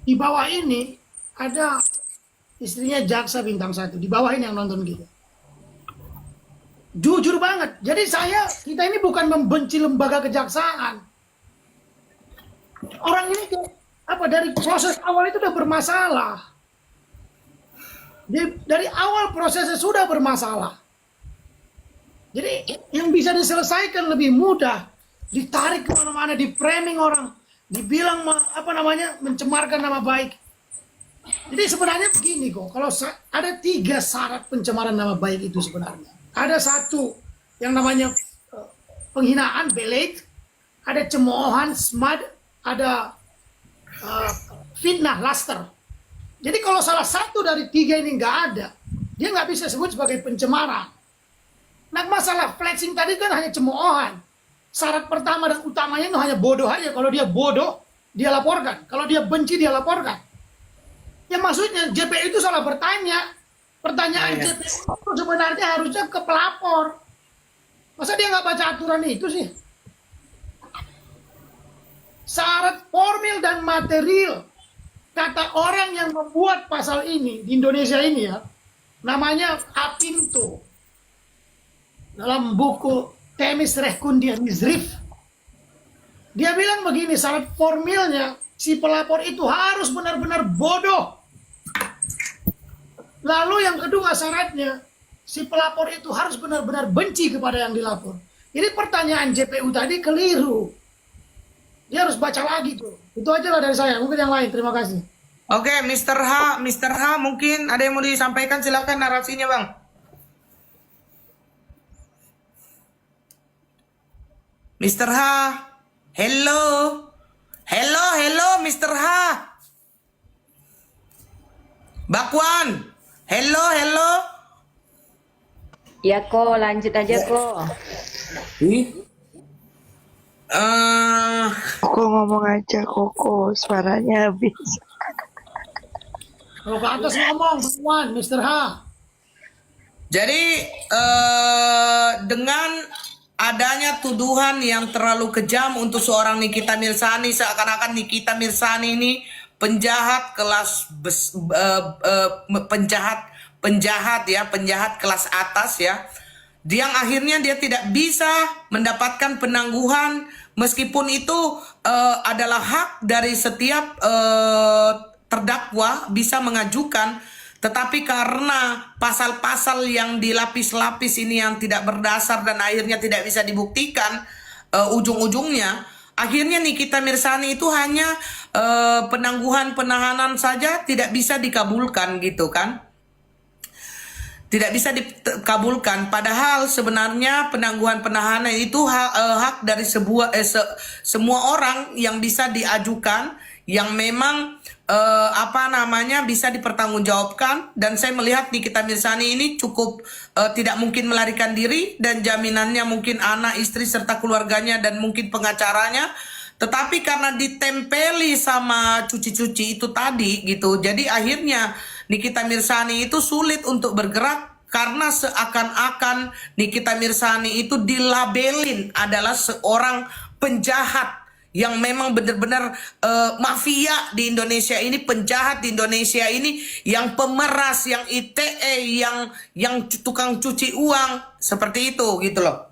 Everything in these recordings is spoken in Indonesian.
Di bawah ini ada istrinya jaksa bintang 1. Di bawah ini yang nonton gitu. Jujur banget. Jadi kita ini bukan membenci lembaga kejaksaan. Orang ini dari proses awal itu udah bermasalah. Dari awal prosesnya sudah bermasalah. Jadi yang bisa diselesaikan lebih mudah, ditarik kemana-mana, di framing orang, dibilang mencemarkan nama baik. Jadi sebenarnya begini kok, kalau ada 3 syarat pencemaran nama baik itu sebenarnya. Ada 1 yang namanya penghinaan, belate, ada cemoohan, smad, ada fitnah, laster. Jadi kalau salah satu dari 3 ini nggak ada, dia nggak bisa sebut sebagai pencemaran. Nah masalah flexing tadi kan hanya cemoohan. Syarat pertama dan utamanya itu hanya bodoh aja. Kalau dia bodoh, dia laporkan. Kalau dia benci, dia laporkan. Ya maksudnya JPU itu salah bertanya. Pertanyaan JPU itu sebenarnya harusnya ke pelapor. Masa dia nggak baca aturan itu sih? Syarat formil dan material. Kata orang yang membuat pasal ini di Indonesia ini ya, namanya Apinto. Dalam buku Temis Rehkundia Mizrif, dia bilang begini, syarat formilnya si pelapor itu harus benar-benar bodoh. Lalu yang kedua syaratnya, si pelapor itu harus benar-benar benci kepada yang dilapor. Jadi pertanyaan JPU tadi keliru. Dia harus baca lagi tuh. Itu aja lah dari saya. Mungkin yang lain. Terima kasih. Oke, Mr. H, mungkin ada yang mau disampaikan, silakan narasinya, Bang. Mr. H, hello. Hello, Mr. H. Bakwan, hello. Ya kok, lanjut aja kok. Koko ngomong aja, Koko. Suaranya habis. Kalau ke atas ngomong, Bakwan, Mr. H. Jadi dengan adanya tuduhan yang terlalu kejam untuk seorang Nikita Mirzani, seakan-akan Nikita Mirzani ini penjahat kelas penjahat kelas atas ya. Yang akhirnya dia tidak bisa mendapatkan penangguhan, meskipun itu adalah hak dari setiap terdakwa bisa mengajukan. Tetapi karena pasal-pasal yang dilapis-lapis ini yang tidak berdasar dan akhirnya tidak bisa dibuktikan, ujung-ujungnya akhirnya Nikita Mirzani itu hanya penangguhan penahanan saja tidak bisa dikabulkan gitu kan. Tidak bisa dikabulkan, padahal sebenarnya penangguhan penahanan itu hak dari semua orang yang bisa diajukan, yang memang bisa dipertanggungjawabkan. Dan saya melihat Nikita Mirzani ini cukup tidak mungkin melarikan diri, dan jaminannya mungkin anak, istri serta keluarganya dan mungkin pengacaranya. Tetapi karena ditempeli sama cuci-cuci itu tadi gitu, jadi akhirnya Nikita Mirzani itu sulit untuk bergerak, karena seakan-akan Nikita Mirzani itu dilabelin adalah seorang penjahat yang memang benar-benar mafia di Indonesia ini, penjahat di Indonesia ini, yang pemeras, yang ITE, yang tukang cuci uang, seperti itu gitu loh.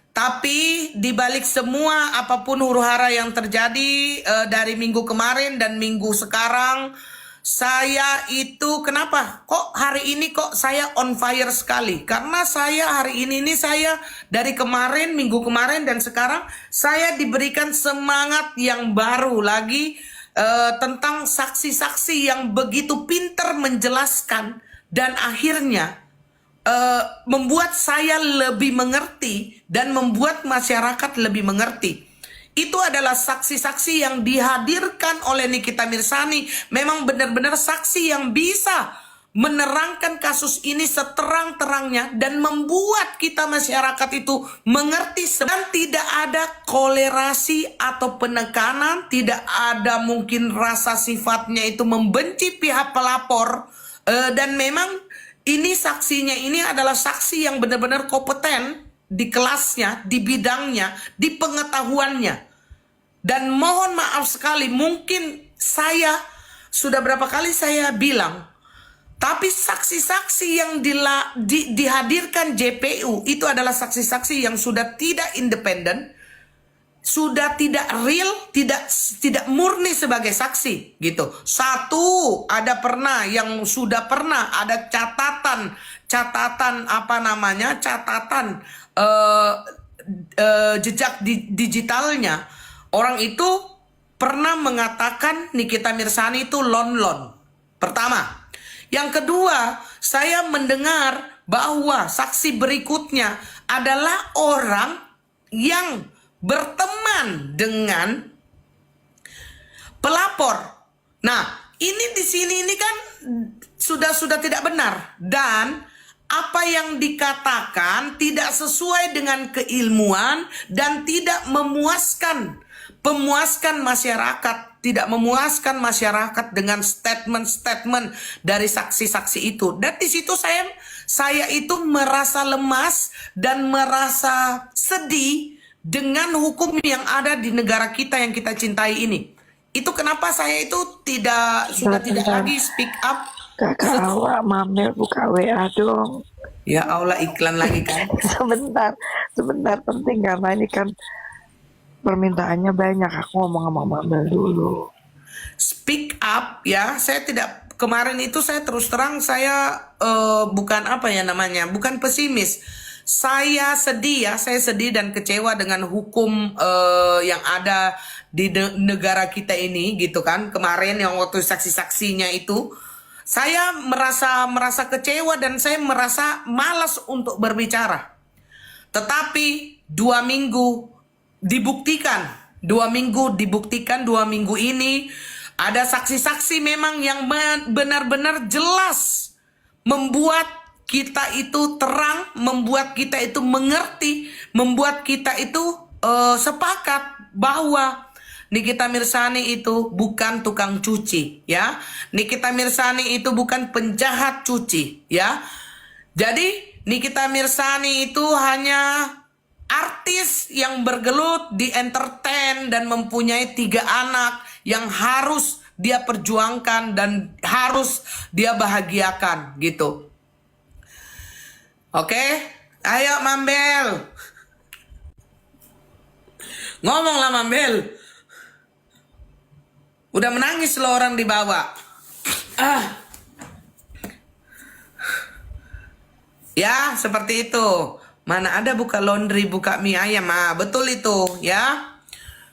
Tapi dibalik semua apapun huru-hara yang terjadi dari minggu kemarin dan minggu sekarang, saya itu kenapa kok hari ini kok saya on fire sekali? Karena saya hari ini saya dari kemarin, minggu kemarin dan sekarang saya diberikan semangat yang baru lagi tentang saksi-saksi yang begitu pintar menjelaskan dan akhirnya membuat saya lebih mengerti dan membuat masyarakat lebih mengerti. Itu adalah saksi-saksi yang dihadirkan oleh Nikita Mirzani. Memang benar-benar saksi yang bisa menerangkan kasus ini seterang-terangnya dan membuat kita masyarakat itu mengerti. Dan tidak ada kolerasi atau penekanan, tidak ada mungkin rasa sifatnya itu membenci pihak pelapor, dan memang ini saksinya ini adalah saksi yang benar-benar kompeten di kelasnya, di bidangnya, di pengetahuannya. Dan mohon maaf sekali, mungkin saya sudah berapa kali saya bilang, tapi saksi-saksi yang dihadirkan JPU itu adalah saksi-saksi yang sudah tidak independen, sudah tidak real, tidak murni sebagai saksi gitu. Satu, ada pernah yang sudah pernah ada catatan jejak digitalnya. Orang itu pernah mengatakan Nikita Mirzani itu lon-lon. Pertama. Yang kedua, saya mendengar bahwa saksi berikutnya adalah orang yang berteman dengan pelapor. Nah, ini di sini ini kan sudah tidak benar, dan apa yang dikatakan tidak sesuai dengan keilmuan dan tidak memuaskan masyarakat, tidak memuaskan masyarakat dengan statement-statement dari saksi-saksi itu. Dan di situ saya itu merasa lemas dan merasa sedih dengan hukum yang ada di negara kita yang kita cintai ini. Itu kenapa saya itu sudah tidak lagi speak up. Kakak awak Mamel buka WA dong. Ya Allah, iklan lagi kan. Sebentar penting karena ini kan permintaannya banyak. Aku ngomong sama Mamel dulu. Speak up ya. Saya tidak, kemarin itu saya terus terang saya bukan bukan pesimis. Saya sedih dan kecewa dengan hukum yang ada di negara kita ini gitu kan. Kemarin yang waktu saksi-saksinya itu, saya merasa kecewa dan saya merasa malas untuk berbicara. Tetapi 2 minggu dibuktikan, 2 minggu ini ada saksi-saksi memang yang benar-benar jelas membuat kita itu terang, membuat kita itu mengerti, membuat kita itu sepakat bahwa Nikita Mirzani itu bukan tukang cuci, ya. Nikita Mirzani itu bukan penjahat cuci, ya. Jadi Nikita Mirzani itu hanya artis yang bergelut di entertain dan mempunyai 3 anak yang harus dia perjuangkan dan harus dia bahagiakan gitu. Oke, ayo Mambel. Ngomonglah Mambel. Udah menangis lo orang di bawah. Ya, seperti itu. Mana ada buka laundry, buka mie ayam. Betul itu, ya.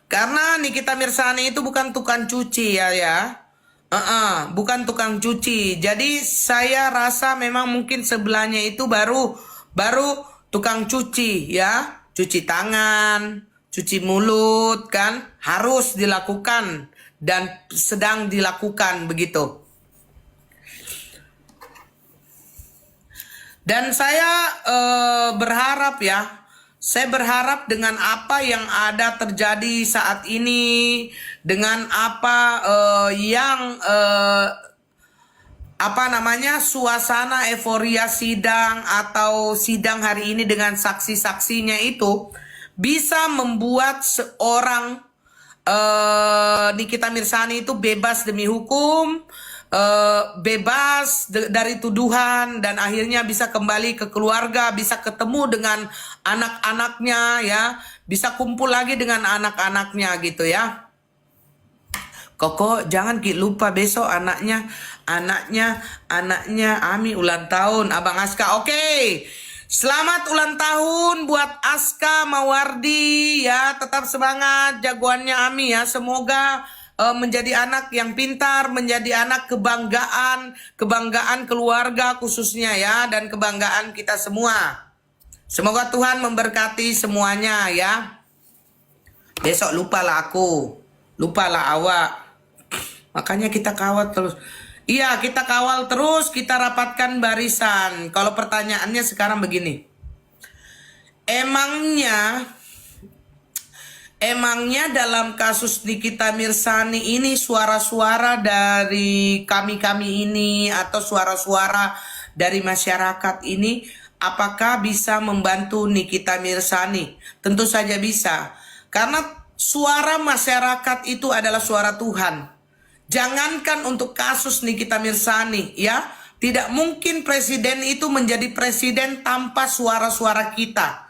Karena Nikita Mirzani itu bukan tukang cuci ya. Bukan tukang cuci. Jadi saya rasa memang mungkin sebelahnya itu baru tukang cuci ya. Cuci tangan, cuci mulut kan harus dilakukan dan sedang dilakukan begitu. Dan saya berharap ya, saya berharap dengan apa yang ada terjadi saat ini, dengan apa suasana euforia sidang atau sidang hari ini dengan saksi-saksinya itu bisa membuat seorang Nikita Mirzani itu bebas demi hukum, bebas dari tuduhan, dan akhirnya bisa kembali ke keluarga, bisa ketemu dengan anak-anaknya ya, bisa kumpul lagi dengan anak-anaknya gitu ya. Koko jangan lupa besok anaknya Ami ulang tahun, Abang Aska. Oke. Selamat ulang tahun buat Aska Mawardi ya, tetap semangat jagoannya Ami ya. Semoga menjadi anak yang pintar, menjadi anak kebanggaan keluarga khususnya ya, dan kebanggaan kita semua. Semoga Tuhan memberkati semuanya ya. Besok lupalah aku, lupalah awak. Makanya kita kawal terus. Iya, kita kawal terus, kita rapatkan barisan. Kalau pertanyaannya sekarang begini. Emangnya dalam kasus Nikita Mirzani ini suara-suara dari kami ini atau suara-suara dari masyarakat ini apakah bisa membantu Nikita Mirzani? Tentu saja bisa. Karena suara masyarakat itu adalah suara Tuhan. Jangankan untuk kasus Nikita Mirzani, ya. Tidak mungkin presiden itu menjadi presiden tanpa suara-suara kita.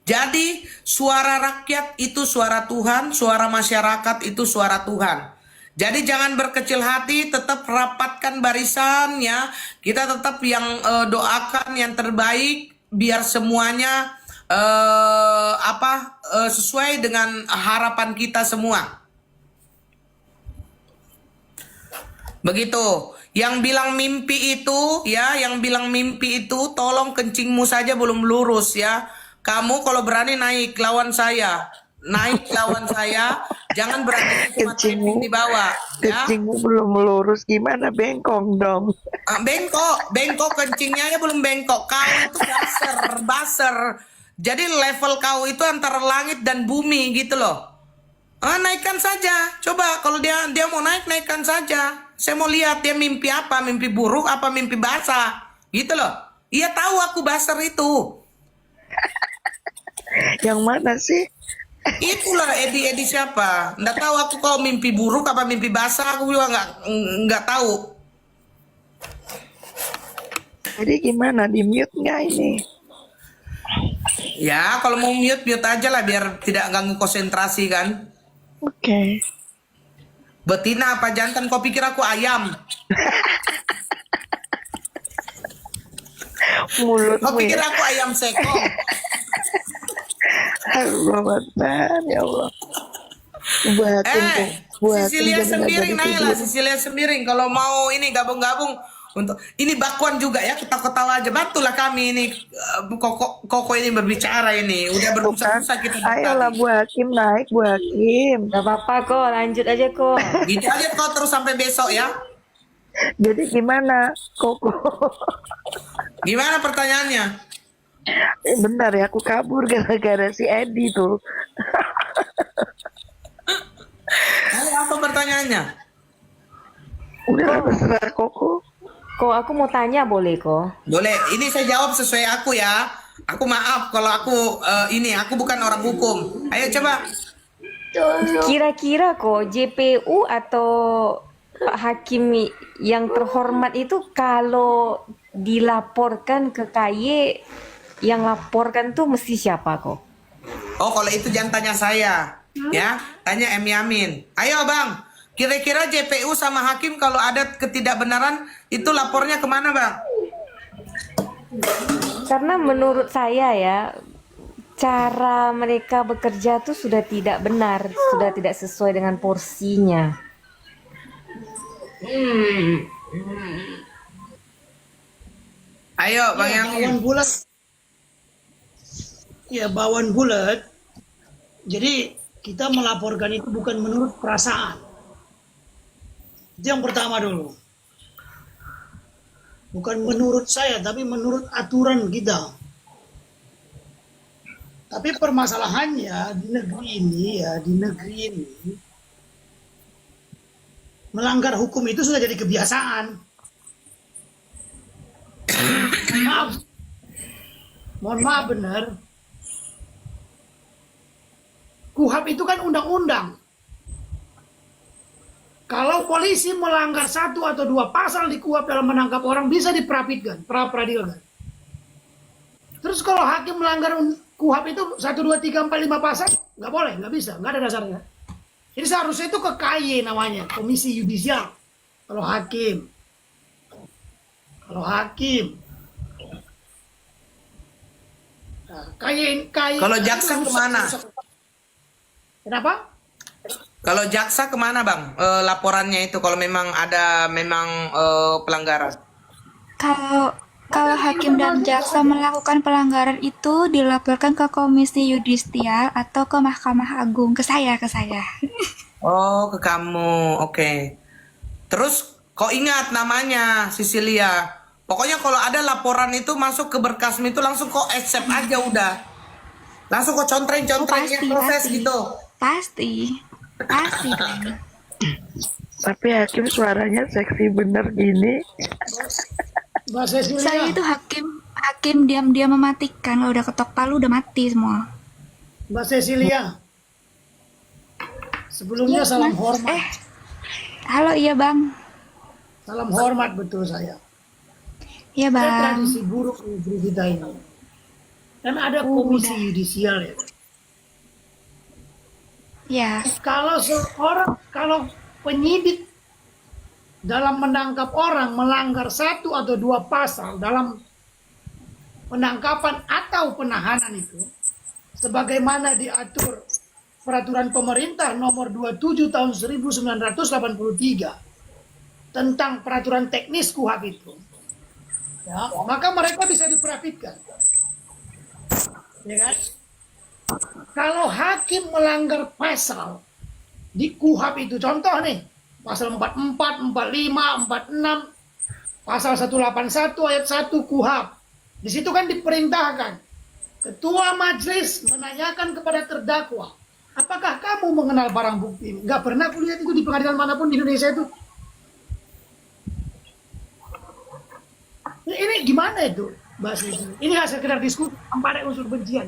Jadi suara rakyat itu suara Tuhan, suara masyarakat itu suara Tuhan. Jadi jangan berkecil hati, tetap rapatkan barisan ya. Kita tetap yang doakan yang terbaik biar semuanya sesuai dengan harapan kita semua. Begitu. Yang bilang mimpi itu ya, yang bilang mimpi itu tolong kencingmu saja belum lurus ya. Kamu kalau berani naik lawan saya, jangan berani cuma Kencingmu, di bawah ya. kencingmu belum lurus, gimana bengkong dong? Bengkok kencingnya aja belum bengkok. Kau itu baser. Jadi level kau itu antara langit dan bumi gitu loh. Naikkan saja. Coba kalau dia mau naikkan saja. Saya mau lihat dia mimpi apa, mimpi buruk apa mimpi basah. Gitu loh. Ia tahu aku baser itu. Yang mana sih? Itulah Edi siapa? Nggak tahu aku kalau mimpi buruk apa mimpi basah, aku juga nggak tahu. Jadi gimana, di mute nggak ini? Ya kalau mau mute aja lah biar tidak ganggu konsentrasi kan. Oke. Betina apa jantan? Kau pikir aku ayam? Mulutmu Kau pikir ya. aku ayam sekong? Allah Akbar, ya Allah. Buatin tuh, buatin Sisilia jadi nggak Sembiring, jadi naiklah tidur. Sisilia Sembiring. Kalau mau ini gabung-gabung untuk ini bakuan juga ya, kita ketawa aja. Bantulah kami ini, koko ini berbicara ini. Udah Bukan, berusaha kita. ayolah Bu Hakim naik, Bu Hakim. Gak apa-apa kok, lanjut aja kok. Gitu aja kau terus sampai besok ya. Jadi gimana, Koko? Gimana pertanyaannya? Bentar ya, aku kabur gara-gara si Edi tuh. Ayo, apa pertanyaannya? Udah terserah Koko. Kok aku mau tanya boleh kok? Boleh, ini saya jawab sesuai aku ya. Aku maaf kalau aku aku bukan orang hukum. Ayo coba. Kira-kira kok JPU atau Pak Hakim yang terhormat itu kalau dilaporkan ke KY, yang laporkan tuh mesti siapa kok? Oh, kalau itu jangan tanya saya. Ya, tanya M. Yamin. Ayo Bang, kira-kira JPU sama Hakim kalau ada ketidakbenaran itu lapornya kemana Bang? Karena menurut saya ya, cara mereka bekerja tuh sudah tidak benar, sudah tidak sesuai dengan porsinya. Ayo Bang Ya, Yamin. bawaan bulat. Ya, bawaan bulat. Jadi kita melaporkan itu bukan menurut perasaan. Itu yang pertama dulu. Bukan menurut saya, tapi menurut aturan kita. Tapi permasalahannya di negeri ini, melanggar hukum itu sudah jadi kebiasaan. Mohon maaf benar. KUHAP itu kan undang-undang. Kalau polisi melanggar 1 atau 2 pasal di KUHAP dalam menangkap orang bisa diperapitkan, pra-peradilkan. Terus kalau hakim melanggar KUHAP itu 1, 2, 3, 4, 5 pasal, nggak boleh, nggak bisa, nggak ada dasarnya. Jadi seharusnya itu ke KY namanya, Komisi Yudisial. Kalau hakim. Nah, KY. Kalau jaksa kemana? Kenapa? Kalau jaksa kemana Bang? Laporannya itu kalau memang ada pelanggaran. Kalau hakim dan jaksa melakukan pelanggaran itu dilaporkan ke Komisi Yudisial atau ke Mahkamah Agung, ke saya. Oh, ke kamu. Oke. Terus kau ingat namanya Sisilia. Pokoknya kalau ada laporan itu masuk ke berkasmu itu langsung kau accept aja udah. Langsung kau contreng-contreng proses gitu. Pasti. Tapi Hakim suaranya seksi bener gini. Mbak Cecilia. Saya itu hakim diam-diam mematikan, kalau udah ketok palu udah mati semua. Mbak Cecilia, sebelumnya salam hormat. Halo, iya bang. Salam hormat betul saya. Iya Ada bang. tradisi buruk di negeri kita ini. Dan ada komisi yudisial ya. Ya, Kalau penyidik dalam menangkap orang melanggar satu atau dua pasal dalam penangkapan atau penahanan itu, sebagaimana diatur peraturan pemerintah nomor 27 tahun 1983 tentang peraturan teknis KUHP itu, ya, maka mereka bisa diperhatikan. Ya kan? Kalau hakim melanggar pasal di KUHP itu, contoh nih, pasal 44, 45, 46, pasal 181 ayat 1 KUHP. Di situ kan diperintahkan ketua majelis menanyakan kepada terdakwa, apakah kamu mengenal barang bukti ini? Nggak pernah kulihat itu di pengadilan manapun di Indonesia itu. Ini gimana itu, Mbak Sisi? Ini hasil sekedar diskusi tanpa ada unsur bencian.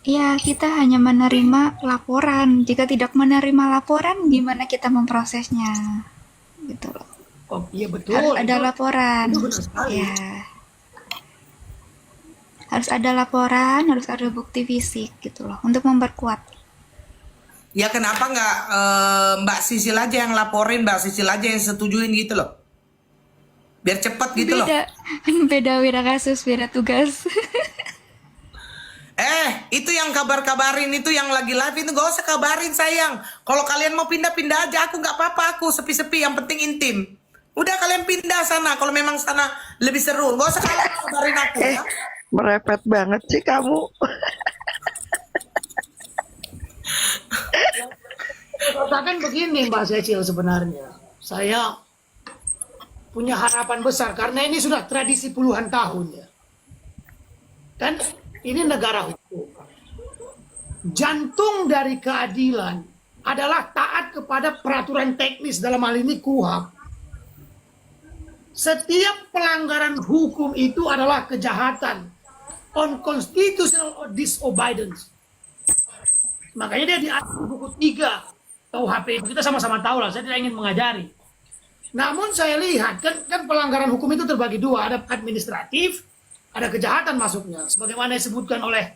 ya kita hanya menerima laporan. Jika tidak menerima laporan, gimana kita memprosesnya? Gitu loh. Oh iya betul. Harus ada laporan. Itu benar sekali. Ya. Harus ada laporan, harus ada bukti fisik gitu loh untuk memperkuat. Ya kenapa nggak Mbak Sisil aja yang laporin, Mbak Sisil aja yang setujuin gitu loh. Biar cepet gitu loh. Beda kasus, beda tugas. Itu yang kabarin itu yang lagi live itu gak usah kabarin sayang. Kalau kalian mau pindah-pindah aja, aku nggak apa-apa, aku sepi-sepi, yang penting intim. Udah kalian pindah sana kalau memang sana lebih seru. Gak usah kalian kabarin aku ya. Merepet banget sih kamu. Katakan begini Mbak Cecil, sebenarnya saya punya harapan besar karena ini sudah tradisi puluhan tahun ya. Dan ini negara hukum. Jantung dari keadilan adalah taat kepada peraturan teknis, dalam hal ini KUHP. Setiap pelanggaran hukum itu adalah kejahatan, unconstitutional disobedience. Makanya dia diatur buku 3 KUHP itu. Kita sama-sama tahu lah, saya tidak ingin mengajari. Namun saya lihat kan pelanggaran hukum itu terbagi dua, ada administratif, ada kejahatan masuknya, sebagaimana disebutkan oleh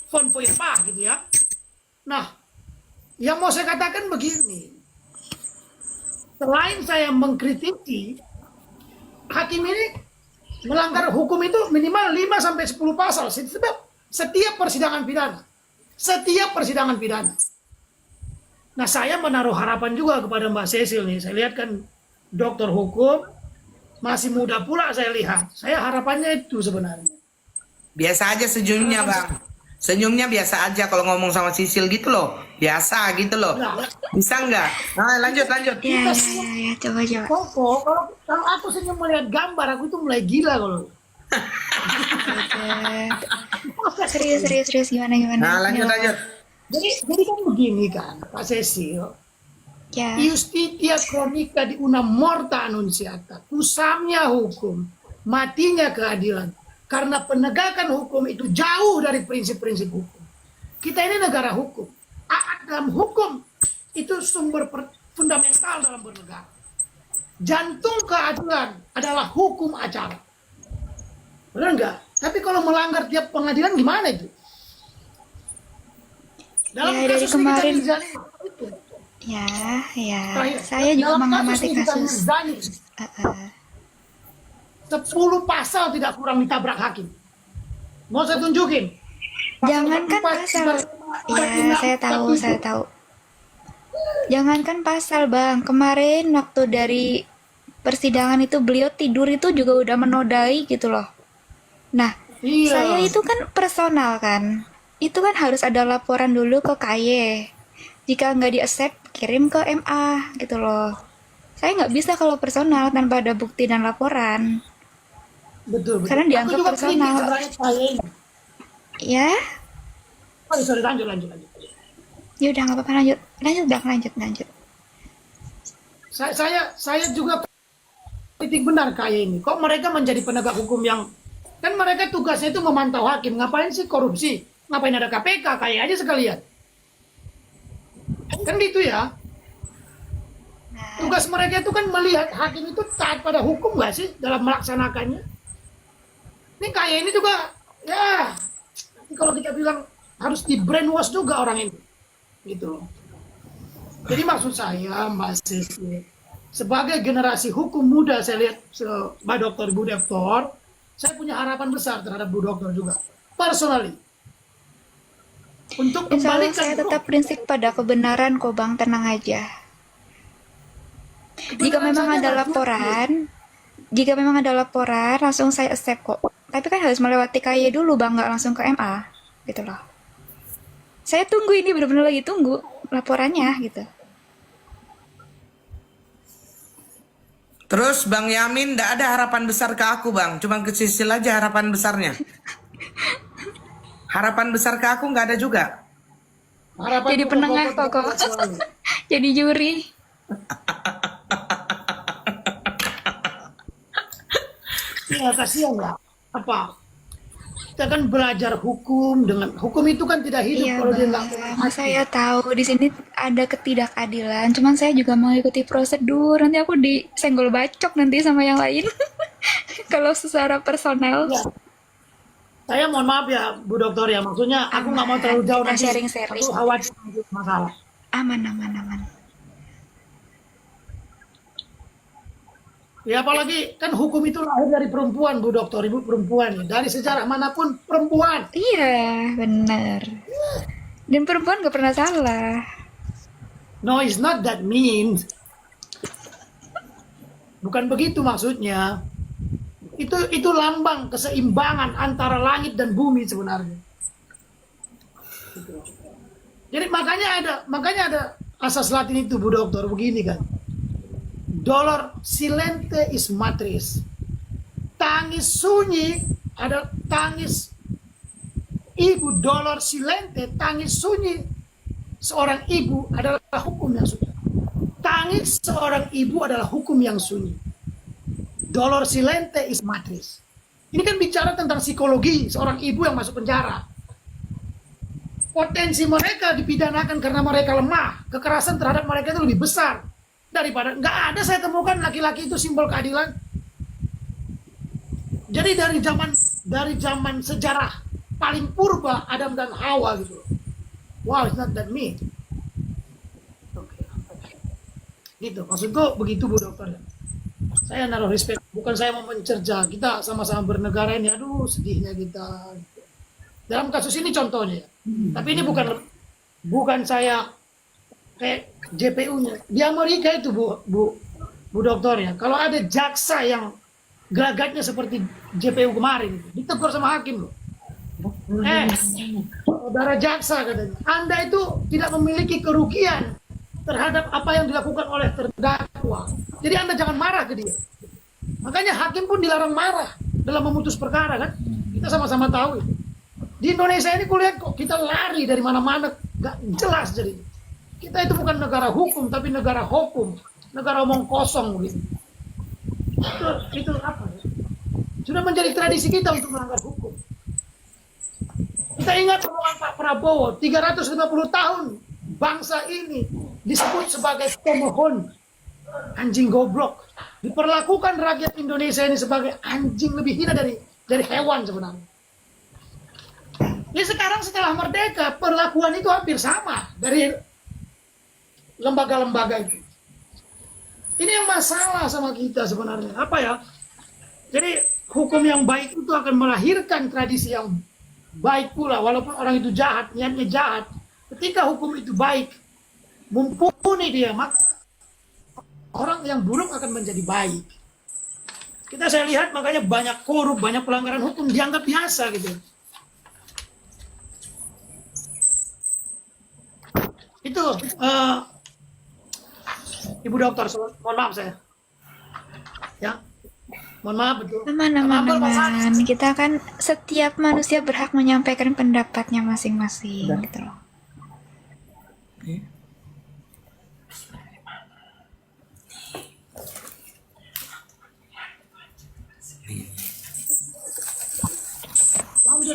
Von Feuerbach gitu ya. Nah, yang mau saya katakan begini, selain saya mengkritisi, hakim ini melanggar hukum itu minimal 5 sampai 10 pasal setiap persidangan pidana. Setiap persidangan pidana. Nah, saya menaruh harapan juga kepada Mbak Cecil nih. Saya lihat kan dokter hukum, masih muda pula saya lihat. Saya harapannya itu sebenarnya. Biasa aja senyumnya Bang. Senyumnya biasa aja kalau ngomong sama Sisil gitu loh. Biasa gitu loh. Bisa nggak? Nah, lanjut. Ya, coba. Koko, kalau aku senyum melihat gambar, aku itu mulai gila kalau. Serius gimana? Nah, lanjut. Jadi kan begini kan, Pak Cecil. Ya. Justitia chronica di una morta annunziata. Kusamnya hukum, matinya keadilan. Karena penegakan hukum itu jauh dari prinsip-prinsip hukum. Kita ini negara hukum. Taat dalam hukum itu sumber fundamental dalam bernegara. Jantung keadilan adalah hukum acara. Benar nggak? Tapi kalau melanggar tiap pengadilan gimana itu? Dalam Ya, dari kasus kemarin. Nikita Mirzani itu. Ya. Saya juga mengamati kasus. 10 pasal tidak kurang ditabrak hakim. Mau saya tunjukin? Jangankan pasal. Ya, saya tahu. Jangankan pasal, Bang. Kemarin waktu dari persidangan itu beliau tidur itu juga udah menodai gitu loh. Nah, Iya. saya itu kan personal kan. Itu kan harus ada laporan dulu ke KY. Jika nggak di-accept, kirim ke MA gitu loh. Saya nggak bisa kalau personal tanpa ada bukti dan laporan. Betul. Karena dianggap Aku juga personal. kritik rakyat saya ini. Ya, Sorry, lanjut. ya udah nggak apa-apa, lanjut. Saya juga kritik benar kayak ini. Kok mereka menjadi penegak hukum yang kan mereka tugasnya itu memantau hakim. Ngapain sih korupsi? Ngapain ada KPK? Kayak aja sekalian. Kan gitu ya. Tugas mereka itu kan melihat hakim itu taat pada hukum nggak sih dalam melaksanakannya. Ini kayak ini juga ya. Kalau kita bilang harus di brainwash juga orang ini. Gitu loh. Jadi maksud saya Mbak Sisi, sebagai generasi hukum muda saya lihat Mbak Dokter Bu Dokter, saya punya harapan besar terhadap Bu Dokter juga. Personally. Untuk Insya Allah kembalikan saya tetap prinsip pada kebenaran kok Bang, tenang aja. Jika memang ada laporan, langsung saya accept kok. Tapi kan harus melewati KY dulu Bang, nggak langsung ke MA, gitu loh. Saya tunggu ini benar-benar lagi tunggu laporannya gitu. Terus Bang Yamin nggak ada harapan besar ke aku Bang, cuma ke Sisil aja harapan besarnya. Harapan besar ke aku nggak ada juga. harapan Jadi penengah kok. Jadi juri. Iya kasihan lah. Apa? Kita kan belajar hukum dengan hukum itu kan tidak hidup Iya kalau dia nggak Bang, saya tahu di sini ada ketidakadilan. Cuman saya juga mengikuti prosedur. Nanti aku disenggol bacok nanti sama yang lain. Kalau secara personal. Ya. Saya mohon maaf ya Bu Dokter ya, maksudnya aku nggak mau terlalu jauh Kita nanti. sharing-sharing. Aku khawatir nanti masalah. Aman. Ya apalagi kan hukum itu lahir dari perempuan Bu Dokter, Ibu perempuan ya. Dari sejarah manapun perempuan. Iya, benar. Dan perempuan gak pernah salah. No, it's not that mean. Bukan begitu maksudnya. Itu lambang keseimbangan antara langit dan bumi sebenarnya. Jadi makanya ada asas Latin itu Bu Dokter begini kan. Dolor silente is matris. Tangis sunyi ada tangis ibu, dolor silente, tangis sunyi seorang ibu adalah hukum yang sunyi. Tangis seorang ibu adalah hukum yang sunyi. Dolor silente is matris. Ini kan bicara tentang psikologi seorang ibu yang masuk penjara. Potensi mereka dipidanakan karena mereka lemah. Kekerasan terhadap mereka itu lebih besar daripada nggak ada saya temukan laki-laki itu simbol keadilan. Jadi dari zaman sejarah paling purba Adam dan Hawa gitu. Wow, it's not that mean. Gitu, maksudku begitu Bu Dokter. Saya naruh respect, bukan saya mau mencerca, kita sama-sama bernegara ini, aduh sedihnya kita. Dalam kasus ini contohnya, tapi ini bukan saya kayak JPU-nya. Di Amerika itu Bu Dokter ya, kalau ada jaksa yang gelagatnya seperti JPU kemarin, ditegur sama hakim loh. Saudara jaksa katanya, Anda itu tidak memiliki kerugian terhadap apa yang dilakukan oleh terdakwa. Jadi Anda jangan marah ke dia. Makanya hakim pun dilarang marah dalam memutus perkara kan. Kita sama-sama tahu itu. Di Indonesia ini kulihat kok kita lari dari mana-mana, gak jelas jadi. Kita itu bukan negara hukum, tapi negara hukum. Negara omong kosong gitu. Itu apa ya? Sudah menjadi tradisi kita untuk melanggar hukum. Kita ingat omongan Pak Prabowo, 350 tahun bangsa ini disebut sebagai pemohon anjing goblok. Diperlakukan rakyat Indonesia ini sebagai anjing lebih hina dari hewan sebenarnya. Jadi sekarang setelah merdeka, perlakuan itu hampir sama dari lembaga-lembaga itu. Ini yang masalah sama kita sebenarnya. Apa ya? Jadi hukum yang baik itu akan melahirkan tradisi yang baik pula. Walaupun orang itu jahat, niatnya jahat. Ketika hukum itu baik, mumpuni dia, maka orang yang buruk akan menjadi baik. Saya lihat makanya banyak korup, banyak pelanggaran hukum dianggap biasa gitu. Itu Ibu Dokter, mohon maaf saya. Ya. Mohon maaf betul. Aman. Kita kan setiap manusia berhak menyampaikan pendapatnya masing-masing gitu loh.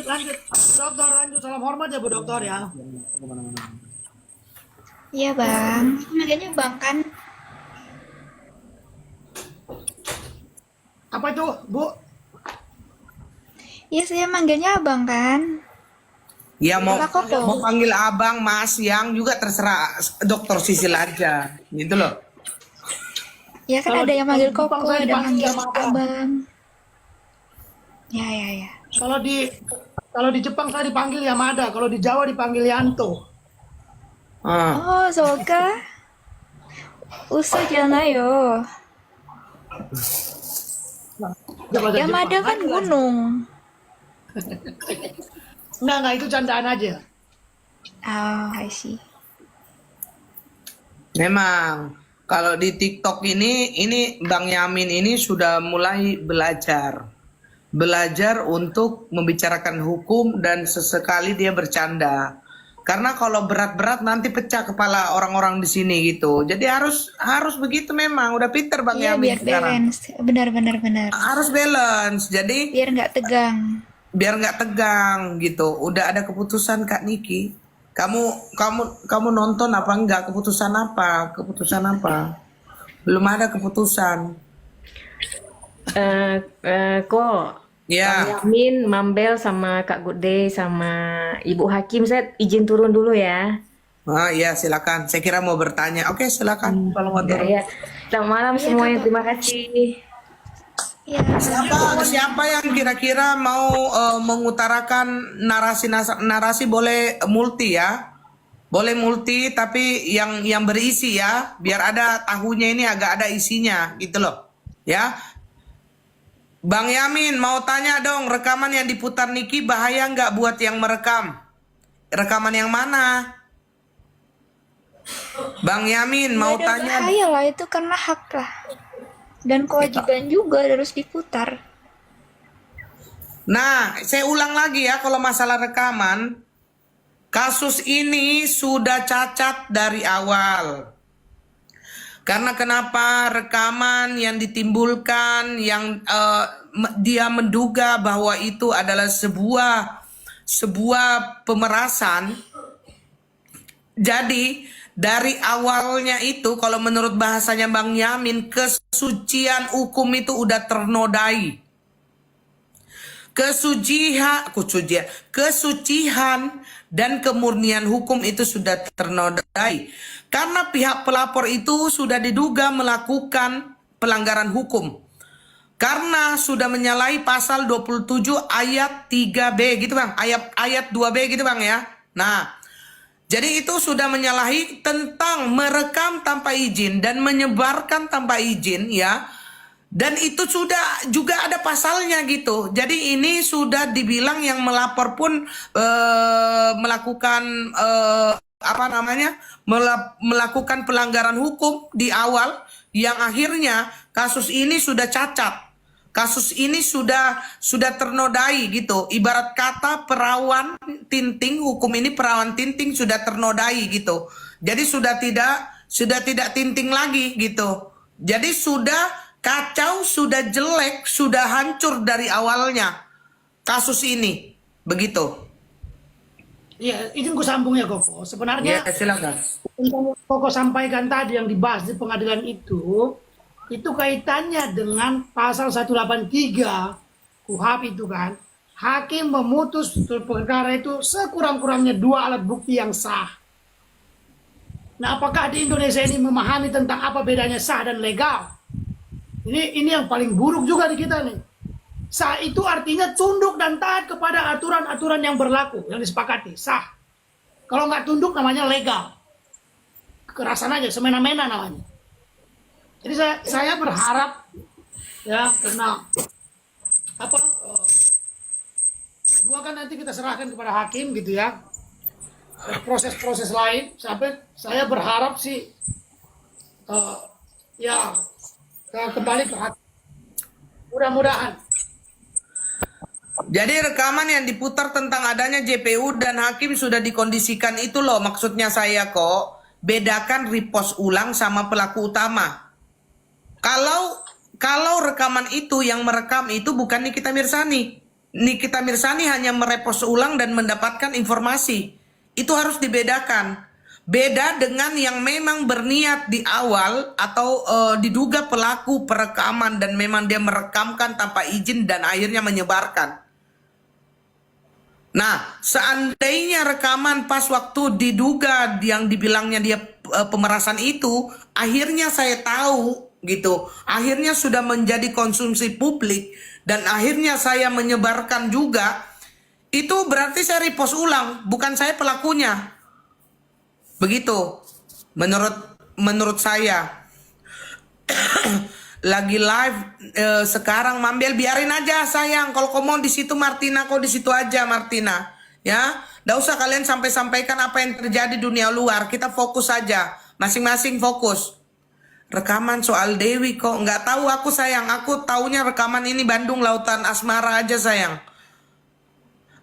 lanjut. Dokter lanjut, salam hormat ya Bu Dokter ya. Iya bang, manggilnya bang kan? Apa itu Bu? Iya saya manggilnya abang kan? Ya mau Apa Koko? mau panggil abang, mas, yang juga terserah Dokter Sisil aja, gitu loh. Ya kan Kalau ada yang manggil di Jepang Koko, saya ada dipanggil manggil sama abang. abang. Ya. Kalau di Jepang saya dipanggil Yamada, kalau di Jawa dipanggil Yanto. Ah. Oh, soka. Usah yo. Bahasa Yamada Jepang. kan gunung. Enggak, itu candaan aja. Oh, I see. Memang kalau di TikTok ini Bang Yamin ini sudah mulai belajar untuk membicarakan hukum dan sesekali dia bercanda. Karena kalau berat-berat nanti pecah kepala orang-orang di sini gitu. Jadi harus begitu memang. Udah pinter Bang Iya, Yamin biar sekarang. balance. Benar. Harus balance. Jadi Biar nggak tegang. biar nggak tegang gitu. Udah ada keputusan Kak Niki. Kamu nonton apa enggak? Keputusan apa? Belum ada keputusan. Kok Ya. Bang Yamin, Mambel sama Kak Gude sama Ibu Hakim, saya izin turun dulu ya. Ah ya silakan. Saya kira mau bertanya. Oke silakan kalau mau Enggak turun. ya. Selamat malam semuanya. Terima kasih. Ya, Siapa yang kira-kira mau mengutarakan narasi boleh multi ya. Boleh multi tapi yang berisi ya, biar ada tahunya ini agak ada isinya gitu loh. Ya. Bang Yamin mau tanya dong, rekaman yang diputar Niki bahaya nggak buat yang merekam? Rekaman yang mana? Bang Yamin mau ada tanya. bahaya lah itu karena hak lah. Dan kewajiban juga harus diputar. Nah, saya ulang lagi ya kalau masalah rekaman. Kasus ini sudah cacat dari awal. Karena kenapa rekaman yang ditimbulkan yang dia menduga bahwa itu adalah sebuah pemerasan. Jadi dari awalnya itu kalau menurut bahasanya Bang Yamin, kesucian hukum itu udah ternodai. Kesucian dan kemurnian hukum itu sudah ternodai. Karena pihak pelapor itu sudah diduga melakukan pelanggaran hukum. Karena sudah menyalahi pasal 27 ayat 3B gitu Bang. Ayat 2B gitu Bang ya. Nah, jadi itu sudah menyalahi tentang merekam tanpa izin dan menyebarkan tanpa izin ya. Dan itu sudah juga ada pasalnya gitu. Jadi ini sudah dibilang yang melapor pun melakukan melakukan pelanggaran hukum di awal yang akhirnya kasus ini sudah cacat. Kasus ini sudah ternodai gitu. Ibarat kata perawan tinting, hukum ini perawan tinting sudah ternodai gitu. Jadi sudah tidak tinting lagi gitu. Jadi sudah kacau, sudah jelek, sudah hancur dari awalnya kasus ini. Begitu. Iya, izin ku sambung ya Koko. Sebenarnya Ya, silakan. yang Koko sampaikan tadi yang dibahas di pengadilan itu kaitannya dengan pasal 183 KUHP itu kan. Hakim memutus perkara itu sekurang-kurangnya 2 alat bukti yang sah. Nah, apakah di Indonesia ini memahami tentang apa bedanya sah dan legal? Ini yang paling buruk juga di kita nih. Sah itu artinya tunduk dan taat kepada aturan-aturan yang berlaku, yang disepakati, sah. Kalau nggak tunduk namanya legal. Kekerasan aja, semena-mena namanya. Jadi saya berharap ya karena semua kan nanti kita serahkan kepada hakim gitu ya. Proses-proses lain sampai saya berharap sih ya kembali ke hakim. Mudah-mudahan. Jadi rekaman yang diputar tentang adanya JPU dan hakim sudah dikondisikan itu loh maksudnya saya kok. Bedakan repost ulang sama pelaku utama. Kalau rekaman itu yang merekam itu bukan Nikita Mirzani. Nikita Mirzani hanya merepost ulang dan mendapatkan informasi. Itu harus dibedakan. Beda dengan yang memang berniat di awal atau diduga pelaku perekaman dan memang dia merekamkan tanpa izin dan akhirnya menyebarkan. Nah, seandainya rekaman pas waktu diduga yang dibilangnya dia pemerasan itu, akhirnya saya tahu gitu. Akhirnya sudah menjadi konsumsi publik dan akhirnya saya menyebarkan juga. Itu berarti saya repost ulang, bukan saya pelakunya. Begitu. Menurut saya. Lagi live sekarang Mambel, biarin aja sayang. Kalau kau mau di situ Martina, kau di situ aja Martina. Ya, nggak usah kalian sampaikan apa yang terjadi dunia luar. Kita fokus aja, masing-masing fokus. Rekaman soal Dewi kok nggak tahu aku sayang. Aku taunya rekaman ini Bandung Lautan Asmara aja sayang.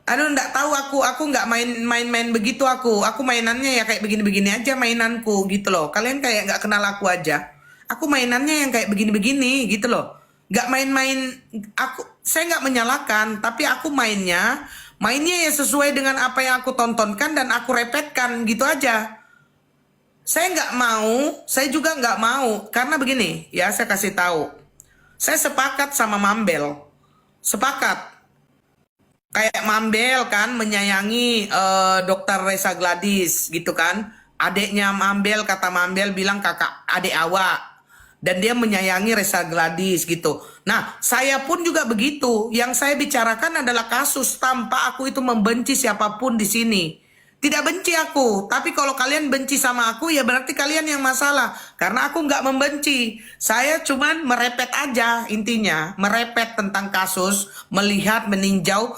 Aduh, nggak tahu aku nggak main begitu aku. Aku mainannya ya kayak begini-begini aja mainanku gitu loh. Kalian kayak nggak kenal aku aja. Aku mainannya yang kayak begini-begini gitu loh. Nggak main-main, saya nggak menyalahkan, tapi aku mainnya ya sesuai dengan apa yang aku tontonkan dan aku repetkan gitu aja. Saya juga nggak mau, karena begini, ya saya kasih tahu. Saya sepakat sama Mambel, sepakat. Kayak Mambel kan menyayangi Dokter Reza Gladys gitu kan. Adiknya Mambel, kata Mambel bilang kakak adik awak. Dan dia menyayangi Reza Gladys gitu. Nah, saya pun juga begitu. Yang saya bicarakan adalah kasus tanpa aku itu membenci siapapun di sini. Tidak benci aku. Tapi kalau kalian benci sama aku ya berarti kalian yang masalah. Karena aku nggak membenci. Saya cuman merepet aja intinya. Merepet tentang kasus. Melihat, meninjau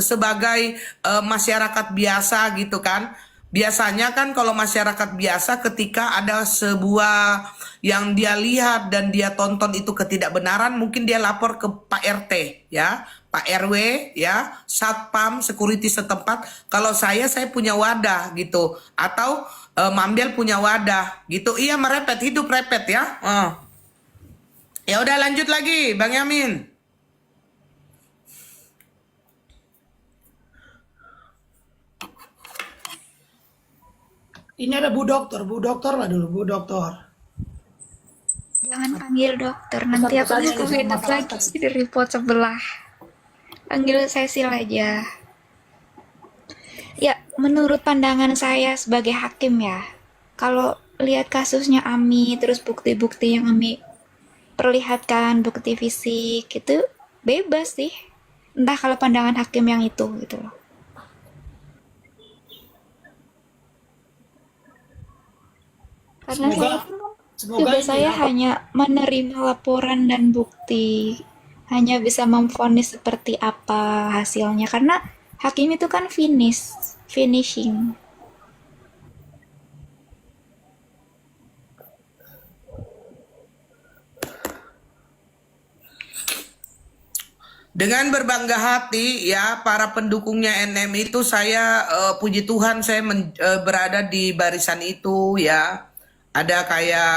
sebagai masyarakat biasa gitu kan. Biasanya kan kalau masyarakat biasa ketika ada sebuah yang dia lihat dan dia tonton itu ketidakbenaran, mungkin dia lapor ke Pak RT ya, Pak RW ya, Satpam, security setempat. Kalau saya punya wadah gitu, atau Mambel punya wadah gitu. Iya, merepet, hidup repet ya. Ya udah lanjut lagi Bang Yamin. Ini ada Bu Dokter lah dulu, Bu Dokter. Jangan panggil dokter, nanti aku dikomentar lagi di report sebelah. Panggil Cecil aja. Ya, menurut pandangan saya sebagai hakim ya, kalau lihat kasusnya Ami, terus bukti-bukti yang Ami perlihatkan, bukti fisik, itu bebas sih. Entah kalau pandangan hakim yang itu gitu loh. Karena saya hanya menerima laporan dan bukti, hanya bisa memvonis seperti apa hasilnya. Karena hakim itu kan finishing. Dengan berbangga hati ya para pendukungnya NM itu saya puji Tuhan saya berada di barisan itu ya. Ada kayak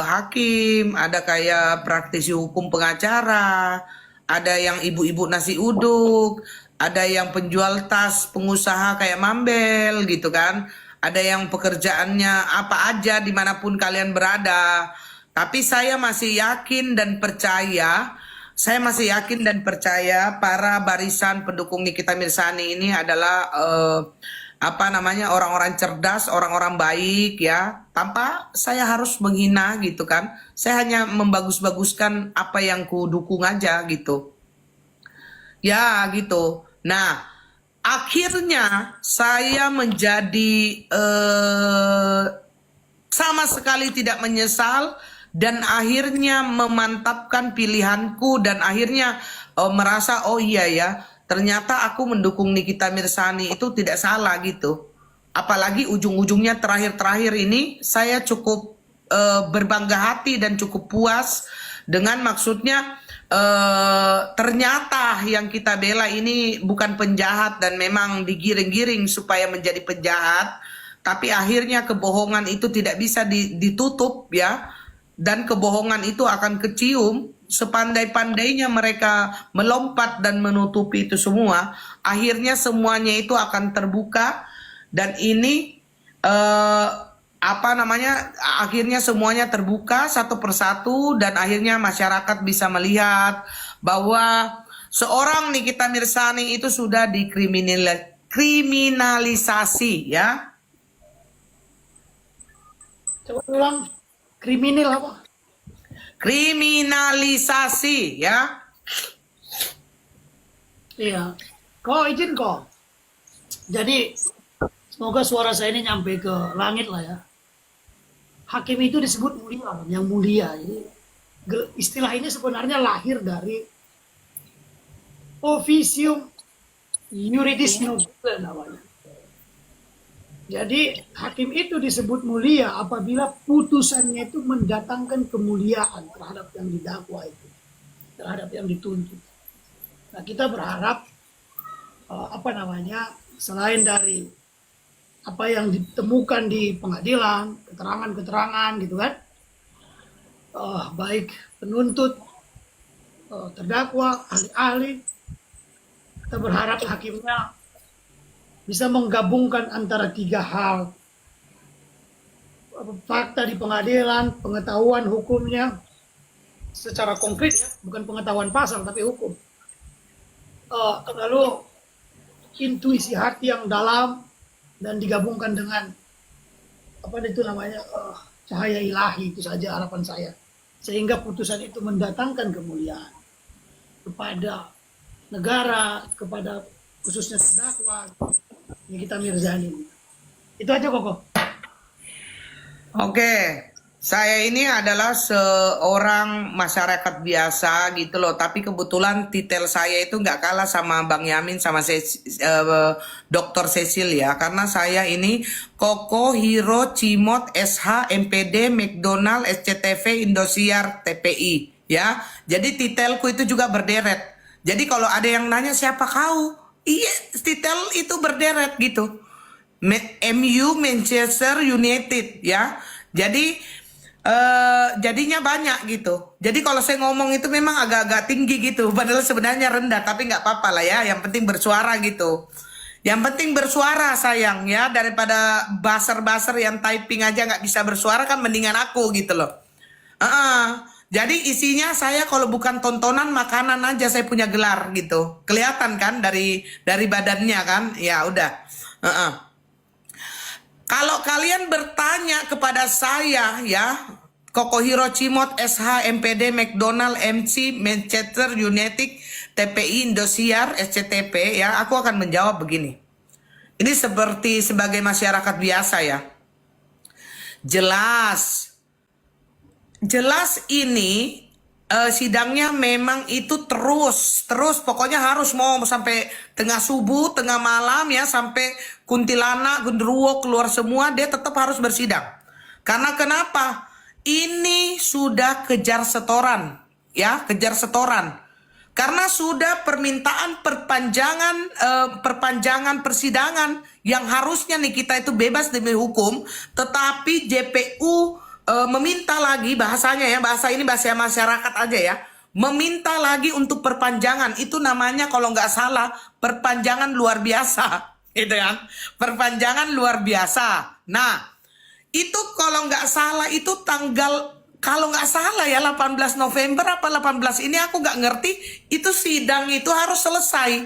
hakim, ada kayak praktisi hukum pengacara, ada yang ibu-ibu nasi uduk, ada yang penjual tas pengusaha kayak Mambel gitu kan. Ada yang pekerjaannya apa aja dimanapun kalian berada. Tapi saya masih yakin dan percaya para barisan pendukung Nikita Mirzani ini adalah orang-orang cerdas, orang-orang baik ya, tanpa saya harus menghina gitu kan. Saya hanya membagus-baguskan apa yang ku dukung aja gitu. Ya gitu. Nah, akhirnya saya menjadi sama sekali tidak menyesal dan akhirnya memantapkan pilihanku dan akhirnya merasa oh iya ya, ternyata aku mendukung Nikita Mirzani itu tidak salah gitu. Apalagi ujung-ujungnya terakhir-terakhir ini saya cukup berbangga hati dan cukup puas dengan maksudnya ternyata yang kita bela ini bukan penjahat dan memang digiring-giring supaya menjadi penjahat. Tapi akhirnya kebohongan itu tidak bisa ditutup ya. Dan kebohongan itu akan kecium sepandai-pandainya mereka melompat dan menutupi itu semua, akhirnya semuanya itu akan terbuka dan ini apa namanya, akhirnya semuanya terbuka satu persatu dan akhirnya masyarakat bisa melihat bahwa seorang Nikita Mirzani itu sudah dikriminalisasi ya. Coba ulang, kriminal apa? Kriminalisasi ya. Iya. Kok izin kok. Jadi semoga suara saya ini nyampe ke langit lah ya. Hakim itu disebut mulia, yang mulia. Jadi istilah ini sebenarnya lahir dari officium juridis nobile namanya. Jadi hakim itu disebut mulia apabila putusannya itu mendatangkan kemuliaan terhadap yang didakwa itu, terhadap yang dituntut. Nah kita berharap apa namanya, selain dari apa yang ditemukan di pengadilan, keterangan-keterangan gitu kan, baik penuntut, terdakwa, ahli-ahli, kita berharap hakimnya bisa menggabungkan antara tiga hal: fakta di pengadilan, pengetahuan hukumnya secara konkret ya, bukan pengetahuan pasal tapi hukum, lalu intuisi hati yang dalam dan digabungkan dengan apa itu namanya, cahaya ilahi. Itu saja harapan saya, sehingga putusan itu mendatangkan kemuliaan kepada negara, kepada khususnya terdakwa Nikita Mirzani. Itu aja Koko. Oke, saya ini adalah seorang masyarakat biasa gitu loh, tapi kebetulan titel saya itu nggak kalah sama Bang Yamin sama Dr. Cecil ya, karena saya ini Koko Hiro Cimot SH MPD McDonald SCTV Indosiar TPI ya. Jadi titelku itu juga berderet. Jadi kalau ada yang nanya siapa kau, iya titel itu berderet gitu. MU Manchester United ya. Jadi jadinya banyak gitu. Jadi kalau saya ngomong itu memang agak-agak tinggi gitu, padahal sebenarnya rendah, tapi nggak apa-apa lah ya. Yang penting bersuara gitu. Yang penting bersuara sayang ya, daripada buzzer-buzzer yang typing aja nggak bisa bersuara kan, mendingan aku gitu loh. Jadi isinya saya kalau bukan tontonan makanan aja saya punya gelar gitu. Kelihatan kan dari badannya kan? Ya udah. Kalau kalian bertanya kepada saya ya, Koko Hiro Cimot SH MPD McDonald MC Manchester United TPI Indosiar SCTP ya, aku akan menjawab begini. Ini seperti sebagai masyarakat biasa ya. Jelas ini sidangnya memang itu terus pokoknya harus mau sampai tengah subuh, tengah malam ya, sampai kuntilanak, genderuwo keluar semua, dia tetap harus bersidang. Karena kenapa? Ini sudah kejar setoran ya, kejar setoran. Karena sudah permintaan perpanjangan persidangan yang harusnya nih kita itu bebas demi hukum, tetapi JPU meminta lagi, bahasanya ya, bahasa ini bahasa masyarakat aja ya, meminta lagi untuk perpanjangan. Itu namanya kalau nggak salah perpanjangan luar biasa gitu kan, perpanjangan luar biasa. Nah itu kalau nggak salah itu tanggal, kalau nggak salah ya 18 November apa 18 ini aku nggak ngerti, itu sidang itu harus selesai.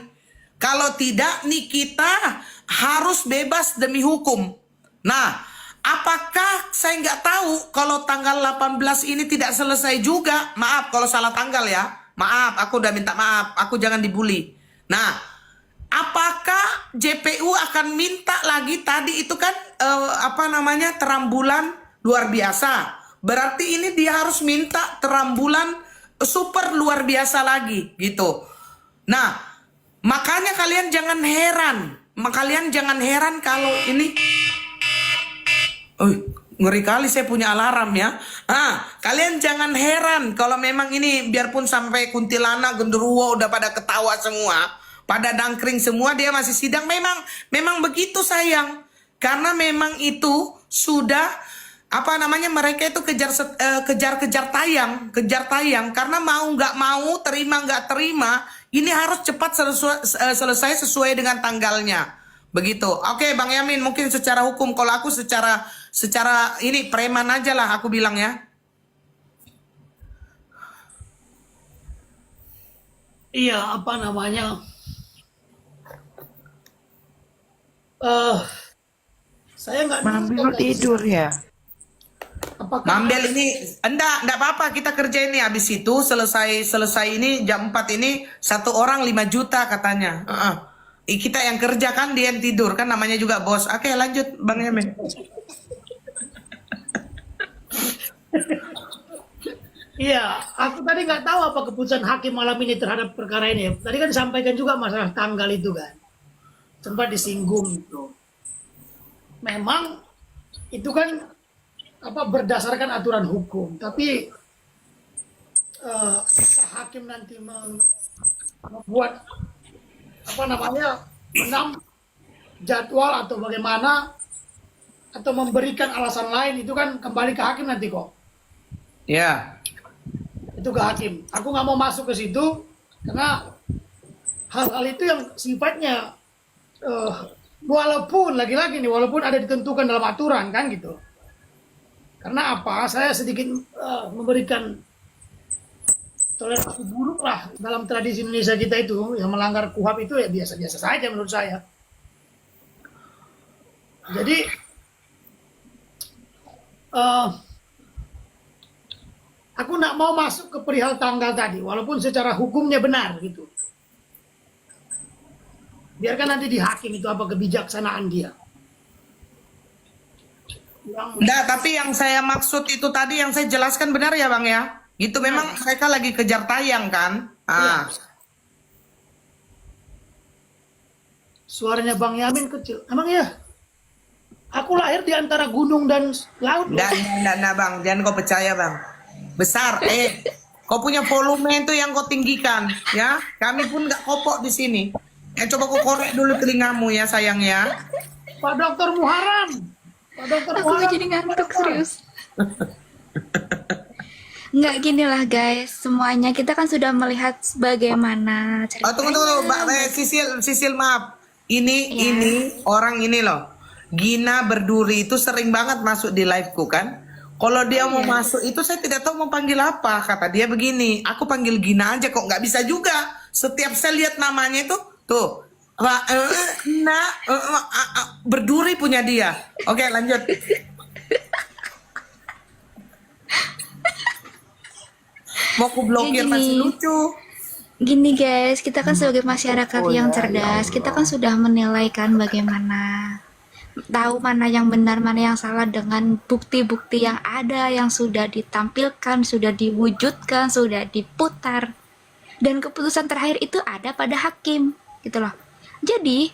Kalau tidak nih kita harus bebas demi hukum. Nah apakah saya nggak tahu kalau tanggal 18 ini tidak selesai juga? Maaf kalau salah tanggal ya. Maaf, aku udah minta maaf. Aku jangan dibully. Nah, apakah JPU akan minta lagi tadi itu kan apa namanya, terambulan luar biasa. Berarti ini dia harus minta terambulan super luar biasa lagi gitu. Nah, makanya kalian jangan heran. Kalian jangan heran kalau ini ngeri kali saya punya alarm ya. Kalian jangan heran kalau memang ini biarpun sampai kuntilanak, genderuwo udah pada ketawa semua, pada dangkring semua, dia masih sidang. Memang begitu sayang. Karena memang itu sudah apa namanya, mereka itu kejar-kejar kejar tayang karena mau nggak mau, terima nggak terima, ini harus cepat selesai sesuai dengan tanggalnya. Begitu. Oke, Bang Yamin, mungkin secara hukum, kalau aku secara ini preman aja lah aku bilang ya. Iya, apa namanya? Saya nggak Mami nonton lu tidur ya? apakah Ngambil ini, enggak apa-apa, kita kerja ini habis itu selesai ini jam 4 ini 1 orang 5 juta katanya. Kita yang kerja kan, dia yang tidur kan, namanya juga bos. Oke, lanjut Bang Yamin. Iya, aku tadi nggak tahu apa keputusan hakim malam ini terhadap perkara ini. Tadi kan disampaikan juga masalah tanggal itu kan, sempat disinggung itu. Memang itu kan apa berdasarkan aturan hukum, tapi hakim nanti membuat apa namanya jadwal atau bagaimana atau memberikan alasan lain itu kan kembali ke hakim nanti kok. Ya. Itu ke hakim. Aku nggak mau masuk ke situ karena hal-hal itu yang sifatnya walaupun lagi-lagi nih, walaupun ada ditentukan dalam aturan kan gitu. Karena apa? Saya sedikit memberikan toleransi buruk lah dalam tradisi Indonesia kita itu, yang melanggar KUHAP itu ya biasa-biasa saja menurut saya. Jadi aku nggak mau masuk ke perihal tanggal tadi, walaupun secara hukumnya benar gitu. Biarkan nanti di hakim itu apa kebijaksanaan dia. Enggak, tapi yang saya maksud itu tadi yang saya jelaskan benar ya Bang ya? Gitu, memang mereka lagi kejar tayang kan? Iya. Suaranya Bang Yamin kecil. Emang ya? Aku lahir di antara gunung dan laut. Enggak Bang, jangan kau percaya Bang. Besar, kau punya volume itu yang kau tinggikan, ya. Kami pun nggak kopok di sini. Ya coba kau korek dulu telingamu ya sayang ya. Pak Dokter Muharam. Pak Dokter Aku Muharam. jadi ngantuk serius. Nggak gini lah guys, semuanya kita kan sudah melihat bagaimana ceritanya. Tunggu, Mbak Sisil maaf. Ini orang ini loh. Gina Berduri itu sering banget masuk di liveku kan. Kalau dia mau masuk itu saya tidak tahu mau panggil apa. Kata dia begini, aku panggil Gina aja kok, nggak bisa juga. Setiap saya lihat namanya itu tuh Berduri punya dia. Oke, lanjut. Mau ku blokir masih lucu. Gini guys, kita kan sebagai masyarakat yang cerdas, kita kan sudah menilai kan bagaimana, tahu mana yang benar, mana yang salah dengan bukti-bukti yang ada, yang sudah ditampilkan, sudah diwujudkan, sudah diputar. Dan keputusan terakhir itu ada pada hakim, gitu loh. Jadi,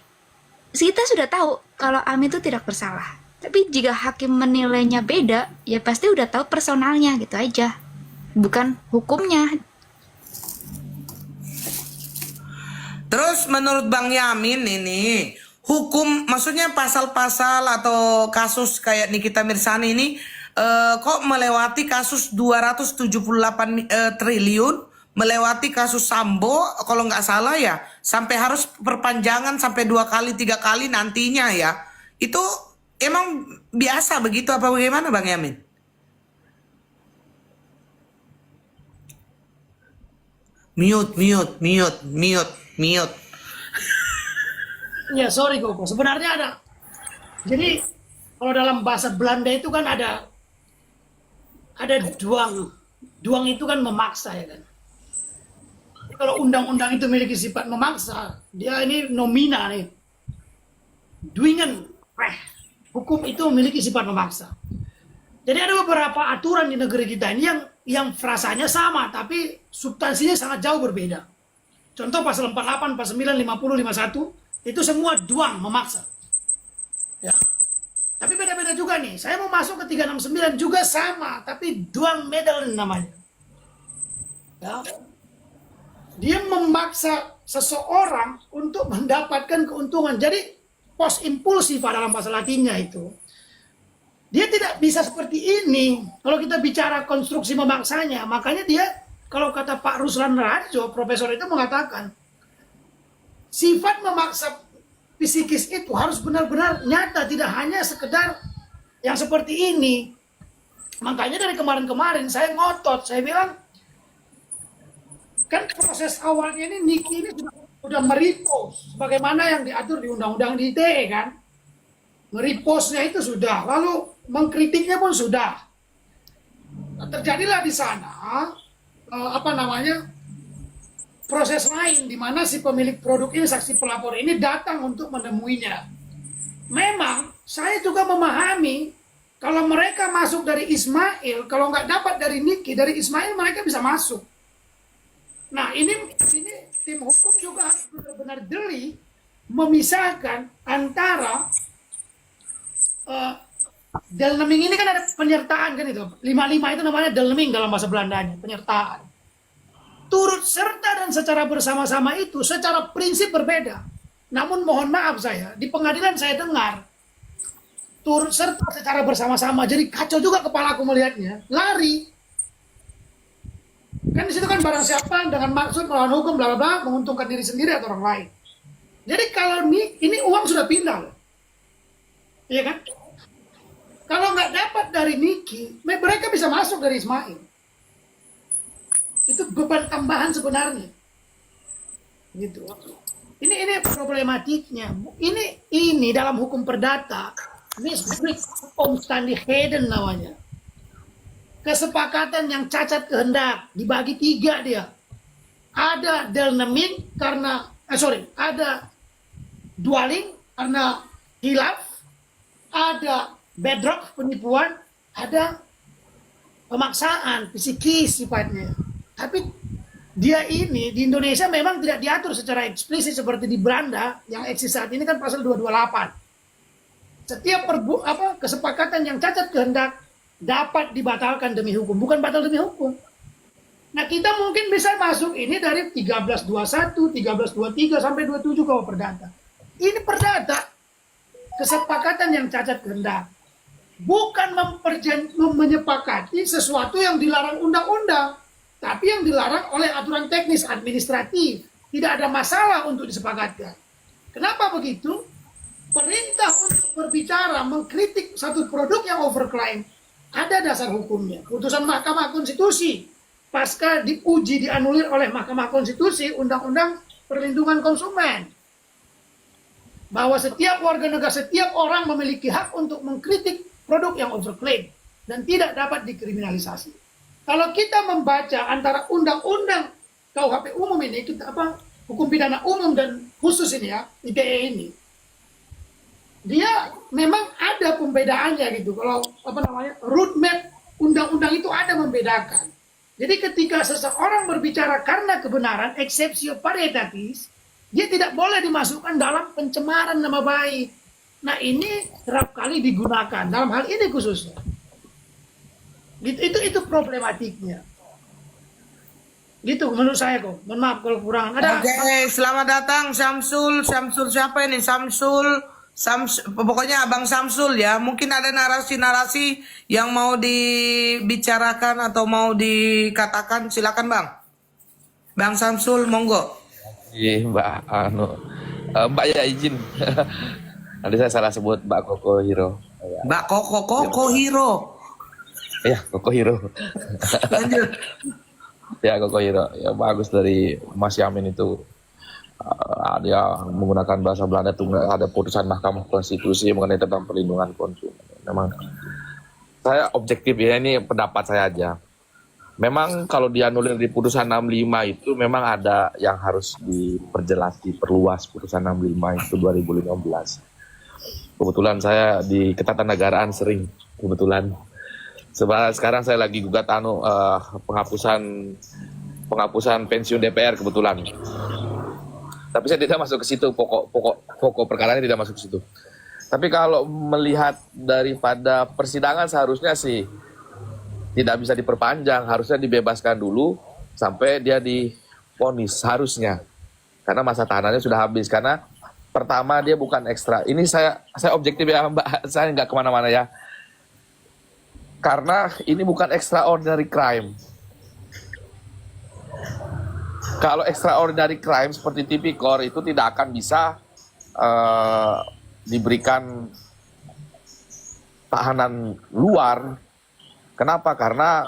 kita sudah tahu kalau Ami itu tidak bersalah. Tapi jika hakim menilainya beda, ya pasti udah tahu personalnya gitu aja. Bukan hukumnya. Terus menurut Bang Yamin ini hukum, maksudnya pasal-pasal atau kasus kayak Nikita Mirzani ini kok melewati kasus 278 triliun, melewati kasus Sambo kalau nggak salah ya, sampai harus perpanjangan sampai 2 kali 3 kali nantinya ya. Itu emang biasa begitu apa bagaimana Bang Yamin? Mute. Ya sorry Koko, sebenarnya ada. Jadi kalau dalam bahasa Belanda itu kan ada duang. Duang itu kan memaksa ya kan. Kalau undang-undang itu memiliki sifat memaksa, dia ini nomina nih. Dwingen, hukum itu memiliki sifat memaksa. Jadi ada beberapa aturan di negeri kita ini yang frasanya sama, tapi substansinya sangat jauh berbeda. Contoh pasal 48, 49, 50, 51, itu semua duang memaksa. Ya. Tapi beda-beda juga nih. Saya mau masuk ke 369 juga sama, tapi duang medal namanya. Ya. Dia memaksa seseorang untuk mendapatkan keuntungan. Jadi pos impulsif dalam bahasa Latinnya itu. Dia tidak bisa seperti ini. Kalau kita bicara konstruksi memaksanya, makanya dia, kalau kata Pak Ruslan Rajo, profesor itu mengatakan, sifat memaksa psikis itu harus benar-benar nyata, tidak hanya sekedar yang seperti ini. Makanya dari kemarin-kemarin saya ngotot, saya bilang, kan proses awalnya ini Niki ini sudah merepost bagaimana yang diatur di undang-undang di ITE kan. Merepostnya itu sudah, lalu mengkritiknya pun sudah. Nah, terjadilah di sana proses lain di mana si pemilik produk ini, saksi pelapor ini datang untuk menemuinya. Memang saya juga memahami kalau mereka masuk dari Ismail, kalau nggak dapat dari Niki, dari Ismail mereka bisa masuk. Nah ini tim hukum juga harus benar-benar jeli memisahkan antara delneming ini kan ada penyertaan kan itu. 55 itu namanya delneming dalam bahasa Belandanya, penyertaan. Turut serta dan secara bersama-sama itu secara prinsip berbeda. Namun mohon maaf saya, di pengadilan saya dengar turut serta secara bersama-sama. Jadi kacau juga kepala aku melihatnya. Lari. Kan di situ kan barang siapa dengan maksud melawan hukum bla bla bla menguntungkan diri sendiri atau orang lain. Jadi kalau ini uang sudah pindah loh. Iya kan? Kalau nggak dapat dari Niki, mereka bisa masuk dari Ismail. Itu beban tambahan sebenarnya. Gitu. Ini problematiknya. Ini dalam hukum perdata, ini Om Stanley Hayden namanya. Kesepakatan yang cacat kehendak dibagi 3 dia. Ada delneming karena ada dwelling karena hilaf, ada bedrock penipuan, ada pemaksaan psikis sifatnya. Tapi dia ini di Indonesia memang tidak diatur secara eksplisit seperti di Belanda yang eksis saat ini kan pasal 228. Setiap kesepakatan yang cacat kehendak dapat dibatalkan demi hukum, bukan batal demi hukum. Nah, kita mungkin bisa masuk ini dari 1321, 1323 sampai 27 kalau perdata. Ini perdata kesepakatan yang cacat kehendak. Bukan menyepakati sesuatu yang dilarang undang-undang, tapi yang dilarang oleh aturan teknis administratif. Tidak ada masalah untuk disepakatkan. Kenapa begitu? Perintah untuk berbicara, mengkritik satu produk yang overclaim, ada dasar hukumnya. Putusan Mahkamah Konstitusi, pasca diuji, dianulir oleh Mahkamah Konstitusi, Undang-Undang Perlindungan Konsumen. Bahwa setiap warga negara, setiap orang memiliki hak untuk mengkritik produk yang overclaim dan tidak dapat dikriminalisasi. Kalau kita membaca antara undang-undang KUHP umum ini, hukum pidana umum dan khusus ini ya, ITE ini, dia memang ada pembedaannya gitu. Kalau roadmap undang-undang itu ada membedakan. Jadi ketika seseorang berbicara karena kebenaran, exceptio paritatis, dia tidak boleh dimasukkan dalam pencemaran nama baik. Nah ini kerap kali digunakan dalam hal ini khususnya. Itu problematiknya. Gitu menurut saya kok. Mohon maaf kalau kurang. Oke, selamat datang Samsul siapa ini? Samsul, pokoknya Abang Samsul ya. Mungkin ada narasi-narasi yang mau dibicarakan atau mau dikatakan, silakan Bang. Bang Samsul, monggo. Iya Mbak ya izin. Nanti saya salah sebut Mbak Koko Hiro. Mbak Koko Hiro. Iya, Koko Hiro. Lanjut. Ya, Koko Hiro. Ya, bagus dari Mas Yamin itu. Dia menggunakan bahasa Belanda itu ada putusan Mahkamah Konstitusi mengenai tentang perlindungan konsumen. Memang saya objektif ya, ini pendapat saya aja. Memang kalau dianulir di putusan 65 itu memang ada yang harus diperjelas, diperluas putusan 65 itu 2015. Kebetulan saya di ketatanegaraan sering kebetulan. Sebab sekarang saya lagi gugat penghapusan pensiun DPR kebetulan. Tapi saya tidak masuk ke situ, pokok perkaranya tidak masuk ke situ. Tapi kalau melihat daripada persidangan seharusnya sih tidak bisa diperpanjang, harusnya dibebaskan dulu sampai dia divonis harusnya. Karena masa tahanannya sudah habis. Karena pertama dia bukan ekstra. Ini saya objektif ya Mbak, saya nggak kemana-mana ya. Karena ini bukan extraordinary crime. Kalau extraordinary crime seperti tipikor itu tidak akan bisa diberikan tahanan luar. Kenapa? Karena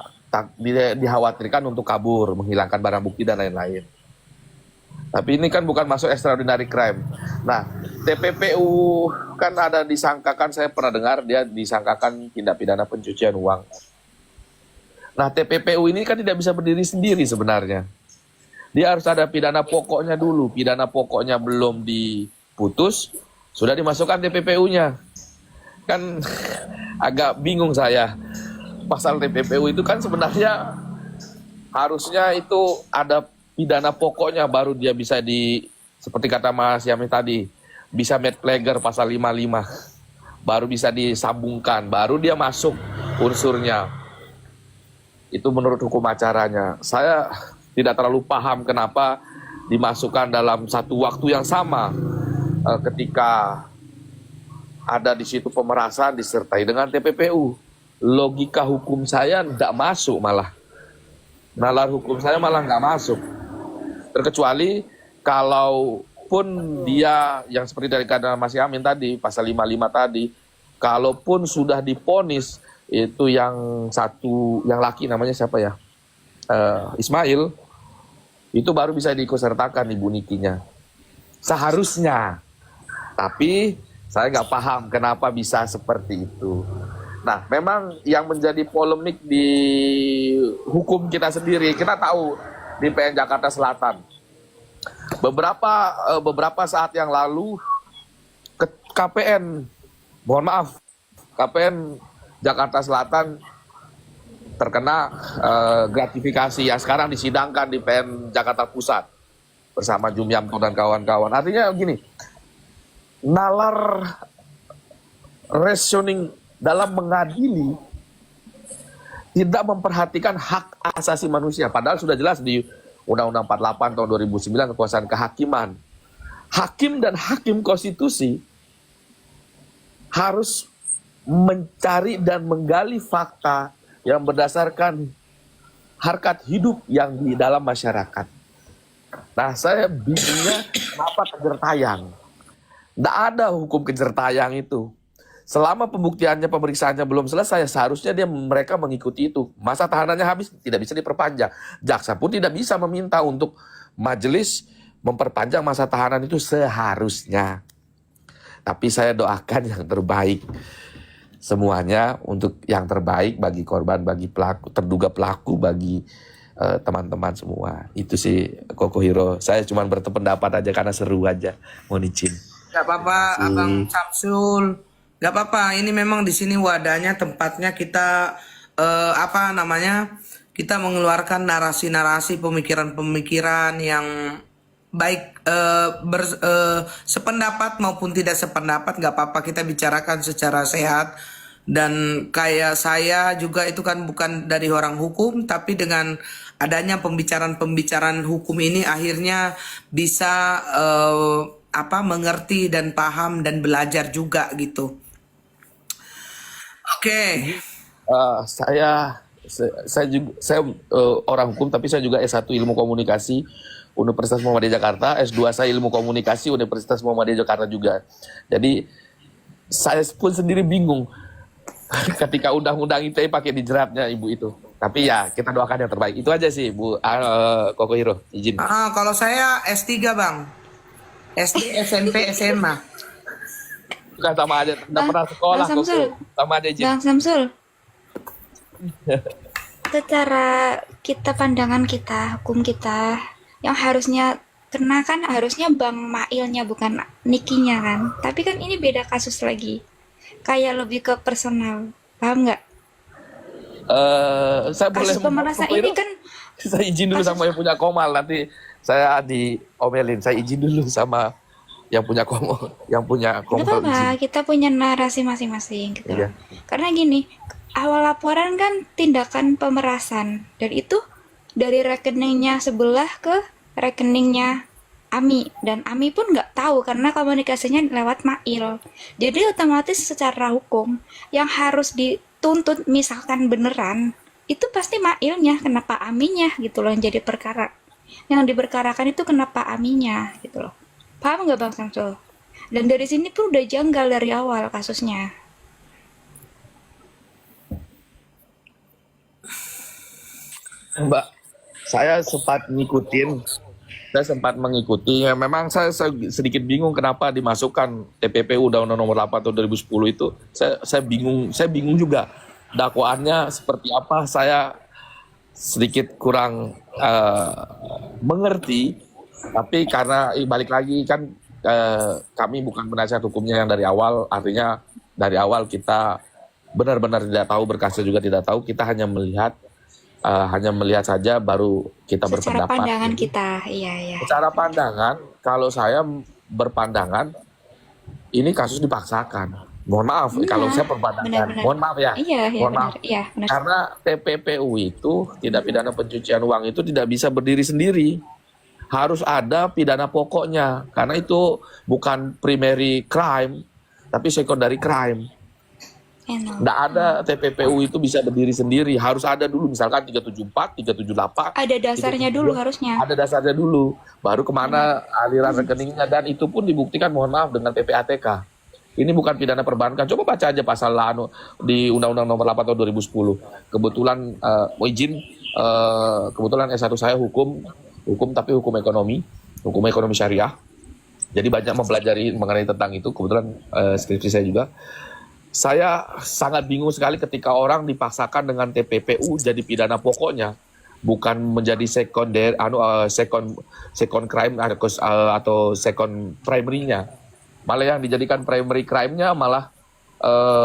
dikhawatirkan untuk kabur, menghilangkan barang bukti dan lain-lain. Tapi ini kan bukan masuk extraordinary crime. Nah, TPPU kan ada disangkakan, saya pernah dengar dia disangkakan tindak pidana pencucian uang. Nah, TPPU ini kan tidak bisa berdiri sendiri sebenarnya. Dia harus ada pidana pokoknya dulu. Pidana pokoknya belum diputus, sudah dimasukkan TPPU-nya. Kan agak bingung saya. Pasal TPPU itu kan sebenarnya harusnya itu ada pidana pokoknya baru dia bisa seperti kata Mas Yami tadi, bisa made player pasal 55. Baru bisa disambungkan, baru dia masuk unsurnya. Itu menurut hukum acaranya. Saya tidak terlalu paham kenapa dimasukkan dalam satu waktu yang sama ketika ada di situ pemerasan disertai dengan TPPU. Logika hukum saya tidak masuk malah. Nalar hukum saya malah nggak masuk. Terkecuali kalaupun dia yang seperti dari kata Mas Yamin tadi, pasal 55 tadi, kalaupun sudah diponis itu yang satu, yang laki namanya siapa ya? Ismail, itu baru bisa diikutsertakan Ibu Nikinya. Seharusnya. Tapi saya nggak paham kenapa bisa seperti itu. Nah, memang yang menjadi polemik di hukum kita sendiri, kita tahu di PN Jakarta Selatan. Beberapa saat yang lalu, KPN, mohon maaf, KPN Jakarta Selatan terkena gratifikasi yang sekarang disidangkan di PN Jakarta Pusat bersama Jumiamto dan kawan-kawan. Artinya gini, nalar rationing dalam mengadili tidak memperhatikan hak asasi manusia. Padahal sudah jelas di Undang-Undang 48 tahun 2009 kekuasaan kehakiman. Hakim dan hakim konstitusi harus mencari dan menggali fakta yang berdasarkan harkat hidup yang di dalam masyarakat. Nah, saya bingungnya kenapa kejar tayang. Tidak ada hukum kejar tayang itu. Selama pembuktiannya, pemeriksaannya belum selesai, seharusnya mereka mengikuti itu. Masa tahanannya habis, tidak bisa diperpanjang. Jaksa pun tidak bisa meminta untuk majelis memperpanjang masa tahanan itu seharusnya. Tapi saya doakan yang terbaik. Semuanya untuk yang terbaik bagi korban, bagi pelaku, terduga pelaku, bagi teman-teman semua. Itu sih Koko Hiro. Saya cuma berpendapat aja karena seru aja. Mohon izin. Gak apa-apa, Abang Samsul. Gak apa-apa, ini memang di sini wadahnya, tempatnya kita kita mengeluarkan narasi-narasi, pemikiran-pemikiran yang baik sependapat maupun tidak sependapat, gak apa-apa, kita bicarakan secara sehat. Dan kayak saya juga itu kan bukan dari orang hukum, tapi dengan adanya pembicaraan-pembicaraan hukum ini akhirnya bisa mengerti dan paham dan belajar juga gitu. Oke. Saya orang hukum, tapi saya juga S1 Ilmu Komunikasi Universitas Muhammadiyah Jakarta, S2 saya Ilmu Komunikasi Universitas Muhammadiyah Jakarta juga. Jadi saya pun sendiri bingung ketika undang-undang ITE pakai dijeratnya Ibu itu. Tapi ya kita doakan yang terbaik. Itu aja sih Bu Koko Hiro, izin. Kalau saya S3 Bang. SD, SMP, SMA. Bukan sama aja, tidak pernah sekolah kok. Sama aja izin. Bang Samsul. Secara pandangan kita, hukum kita, yang harusnya kena kan harusnya Bang Mailnya bukan Nikinya kan. Tapi kan ini beda kasus lagi. Kayak lebih ke personal. Paham nggak? Saya boleh Kasus pemerasan ini kan saya izin dulu sama yang punya Komal, nanti saya diomelin. Saya izin dulu sama yang punya Komal, nggak apa-apa, kita punya narasi masing-masing gitu. Iya. Karena gini, awal laporan kan tindakan pemerasan, dan itu dari rekeningnya sebelah ke rekeningnya Ami, dan Ami pun nggak tahu karena komunikasinya lewat Mail. Jadi otomatis secara hukum yang harus dituntut misalkan beneran, itu pasti mailnya kena Pak Aminya gitu loh yang jadi perkara. Yang diperkarakan itu kena Pak Aminya gitu loh. Paham nggak Bang Samsul? Dan dari sini pun udah janggal dari awal kasusnya. Mbak, saya sempat mengikuti. Ya, memang saya sedikit bingung kenapa dimasukkan TPPU Undang-Undang Nomor 8 tahun 2010 itu. Saya bingung juga dakwaannya seperti apa. Saya sedikit kurang mengerti. Tapi karena balik lagi kan kami bukan penasihat hukumnya yang dari awal, artinya dari awal kita benar-benar tidak tahu, berkasnya juga tidak tahu. Kita hanya melihat saja baru kita Secara berpendapat. pandangan kita, iya. Secara pandangan, kalau saya berpandangan ini kasus dipaksakan. Mohon maaf kalau saya berpandangan. Benar-benar. Mohon maaf ya. Iya, Mohon maaf. benar. Iya, benar. Karena TPPU itu tindak pidana pencucian uang itu tidak bisa berdiri sendiri. Harus ada pidana pokoknya. Karena itu bukan primary crime, tapi secondary crime. Nggak ada TPPU itu bisa berdiri sendiri. Harus ada dulu misalkan 374, 378. Ada dasarnya dulu harusnya. Ada dasarnya dulu. Baru kemana aliran rekeningnya. Dan itu pun dibuktikan, mohon maaf, dengan PPATK. Ini bukan pidana perbankan. Coba baca aja pasal di Undang-Undang Nomor 8 tahun 2010. Kebetulan kebetulan S1 saya hukum tapi hukum ekonomi syariah. Jadi banyak mempelajari mengenai tentang itu. Kebetulan skripsi saya juga. Saya sangat bingung sekali ketika orang dipaksakan dengan TPPU jadi pidana pokoknya, bukan menjadi second crime atau second primary-nya. Malah yang dijadikan primary crime-nya malah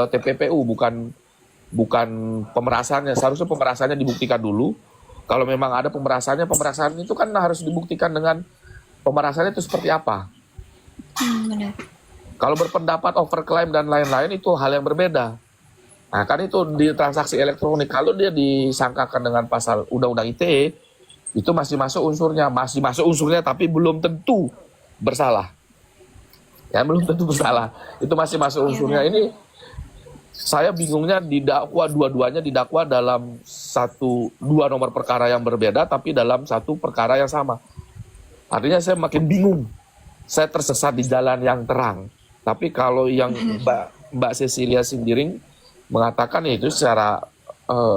TPPU, bukan pemerasannya. Seharusnya pemerasannya dibuktikan dulu. Kalau memang ada pemerasannya itu kan harus dibuktikan dengan pemerasannya itu seperti apa. Benar. Kalau berpendapat overclaim dan lain-lain itu hal yang berbeda. Nah kan itu di transaksi elektronik, kalau dia disangkakan dengan pasal Undang-Undang ITE, itu masih masuk unsurnya tapi belum tentu bersalah. Ya belum tentu bersalah, itu masih masuk unsurnya. Ini saya bingungnya dua-duanya didakwa dalam dua nomor perkara yang berbeda tapi dalam satu perkara yang sama. Artinya saya makin bingung, saya tersesat di jalan yang terang. Tapi kalau yang Mbak Cecilia Sindiring mengatakan itu secara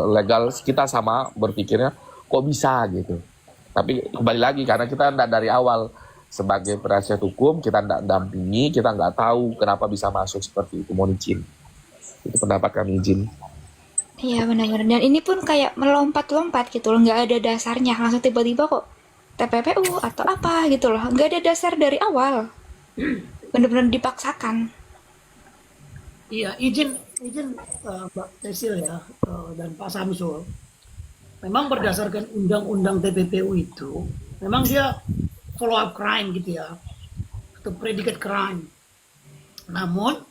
legal kita sama berpikirnya kok bisa gitu. Tapi kembali lagi karena kita tidak dari awal sebagai penasihat hukum, kita tidak dampingi, kita nggak tahu kenapa bisa masuk seperti itu. Mohon izin. Itu pendapat kami, izin. Iya benar-benar. Dan ini pun kayak melompat-lompat gitu loh, nggak ada dasarnya. Langsung tiba-tiba kok TPPU atau apa gitu loh. Nggak ada dasar dari awal. Benar-benar dipaksakan. Iya, izin Mbak Cecil ya dan Pak Samsul. Memang berdasarkan undang-undang TPPU itu, memang dia follow up crime gitu ya, atau predicate crime. Namun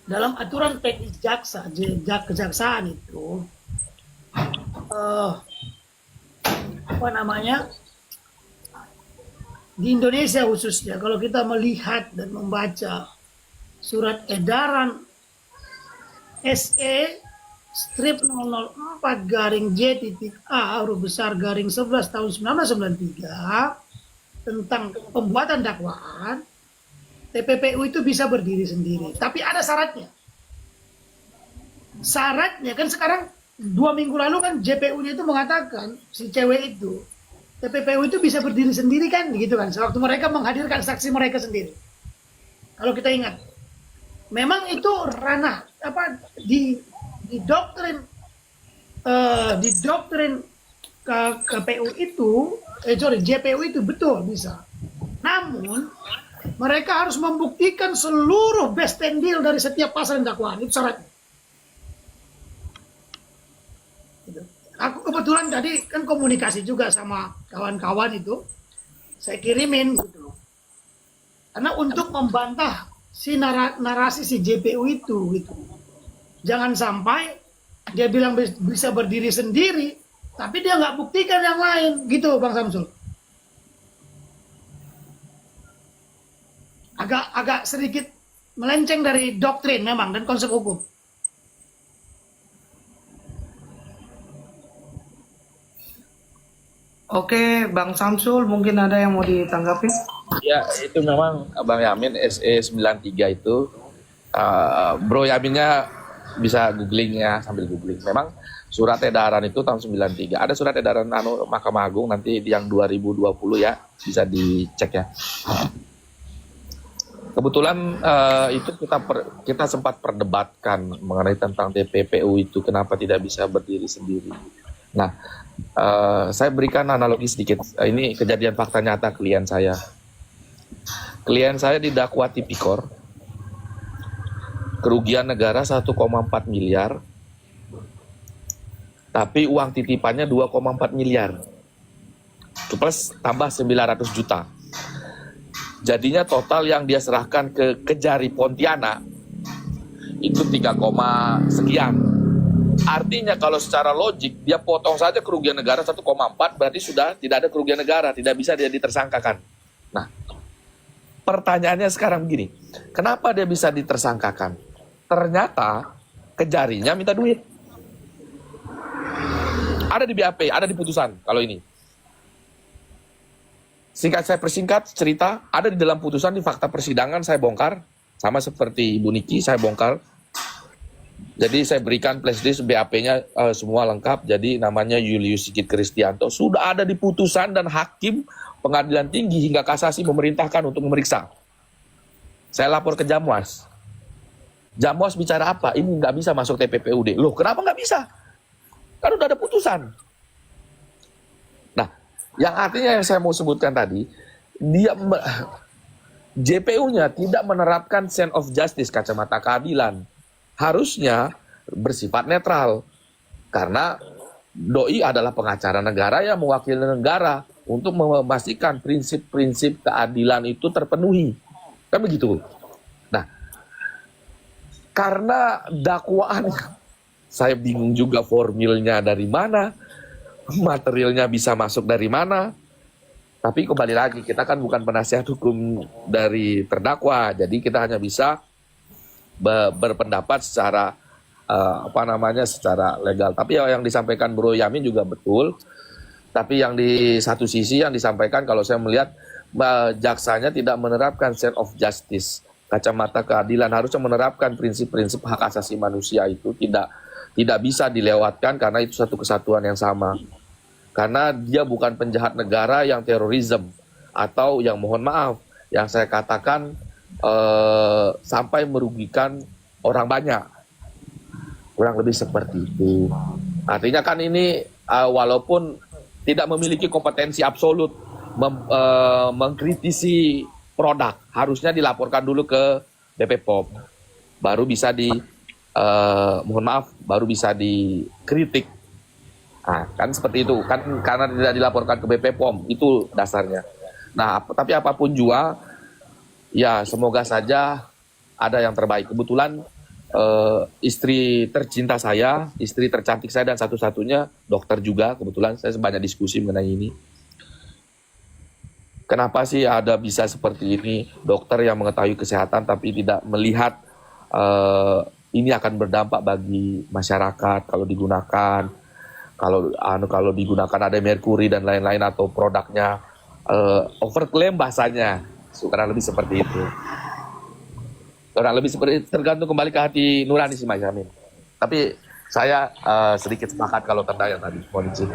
dalam aturan teknis kejaksaan itu di Indonesia khususnya, kalau kita melihat dan membaca surat edaran SE strip 004 garing J.A huruf besar garing 11 tahun 1993 tentang pembuatan dakwaan, TPPU itu bisa berdiri sendiri. Tapi ada syaratnya. Syaratnya kan sekarang 2 minggu lalu kan JPU-nya itu mengatakan si cewek itu TPPU itu bisa berdiri sendiri kan, gitu kan? Sewaktu mereka menghadirkan saksi mereka sendiri. Kalau kita ingat, memang itu ranah di doktrin KPU itu, JPU itu betul bisa. Namun mereka harus membuktikan seluruh best and deal dari setiap pasal dakwaan, itu syaratnya. Aku kebetulan tadi kan komunikasi juga sama kawan-kawan itu, saya kirimin gitu. Karena untuk membantah si narasi si JPU itu gitu. Jangan sampai dia bilang bisa berdiri sendiri, tapi dia nggak buktikan yang lain, gitu Bang Samsul. Agak sedikit melenceng dari doktrin memang dan konsep hukum. Oke, Bang Samsul mungkin ada yang mau ditanggapi? Ya, itu memang Bang Yamin SE93 itu, Bro Yaminnya bisa googling ya, sambil googling. Memang surat edaran itu tahun 93. Ada surat edaran Mahkamah Agung nanti yang 2020 ya, bisa dicek ya. Kebetulan itu kita sempat perdebatkan mengenai tentang TPPU itu kenapa tidak bisa berdiri sendiri. Nah, saya berikan analogi sedikit. Ini kejadian fakta nyata klien saya. Klien saya didakwa tipikor, kerugian negara 1,4 miliar, tapi uang titipannya 2,4 miliar, plus tambah 900 juta. Jadinya total yang dia serahkan ke Kejari Pontianak itu 3, sekian. Artinya kalau secara logik dia potong saja kerugian negara 1,4, berarti sudah tidak ada kerugian negara, tidak bisa dia ditersangkakan. Nah, pertanyaannya sekarang begini, kenapa dia bisa ditersangkakan? Ternyata Kejarinya minta duit. Ada di BAP, ada di putusan kalau ini. Singkat saya persingkat cerita, ada di dalam putusan di fakta persidangan saya bongkar, sama seperti Ibu Niki saya bongkar. Jadi saya berikan flash disk BAP-nya semua lengkap. Jadi namanya Julius Sigit Kristianto. Sudah ada di putusan dan hakim pengadilan tinggi hingga kasasi memerintahkan untuk memeriksa. Saya lapor ke Jamwas. Jamwas bicara apa? Ini nggak bisa masuk TPPUD. Loh, kenapa nggak bisa? Kan udah ada putusan. Nah, yang artinya yang saya mau sebutkan tadi, JPU-nya tidak menerapkan sense of justice, kacamata keadilan. Harusnya bersifat netral. Karena doi adalah pengacara negara yang mewakili negara untuk memastikan prinsip-prinsip keadilan itu terpenuhi. Kan begitu. Nah, karena dakwaannya, saya bingung juga formilnya dari mana, materialnya bisa masuk dari mana. Tapi kembali lagi, kita kan bukan penasihat hukum dari terdakwa, jadi kita hanya bisa berpendapat secara secara legal. Tapi yang disampaikan Bro Yamin juga betul. Tapi yang di satu sisi yang disampaikan, kalau saya melihat jaksanya tidak menerapkan sense of justice, kacamata keadilan, harusnya menerapkan prinsip-prinsip hak asasi manusia itu tidak bisa dilewatkan karena itu satu kesatuan yang sama. Karena dia bukan penjahat negara yang terorisme atau yang mohon maaf yang saya katakan sampai merugikan orang banyak. Kurang lebih seperti itu. Artinya kan ini walaupun tidak memiliki kompetensi absolut mengkritisi produk, harusnya dilaporkan dulu ke BP POM. Baru bisa baru bisa dikritik. Nah, kan seperti itu. Kan karena tidak dilaporkan ke BP POM, itu dasarnya. Nah, tapi apapun juga, ya semoga saja ada yang terbaik. Kebetulan istri tercinta saya, istri tercantik saya dan satu-satunya dokter juga. Kebetulan saya banyak diskusi mengenai ini. Kenapa sih ada bisa seperti ini, dokter yang mengetahui kesehatan tapi tidak melihat ini akan berdampak bagi masyarakat kalau digunakan, kalau digunakan ada merkuri dan lain-lain atau produknya overclaim bahasanya, kurang lebih seperti itu. Kurang lebih seperti itu, tergantung kembali ke hati nurani sih Mas Yamin. Tapi saya sedikit sepakat kalau tentang yang tadi, mohon izin.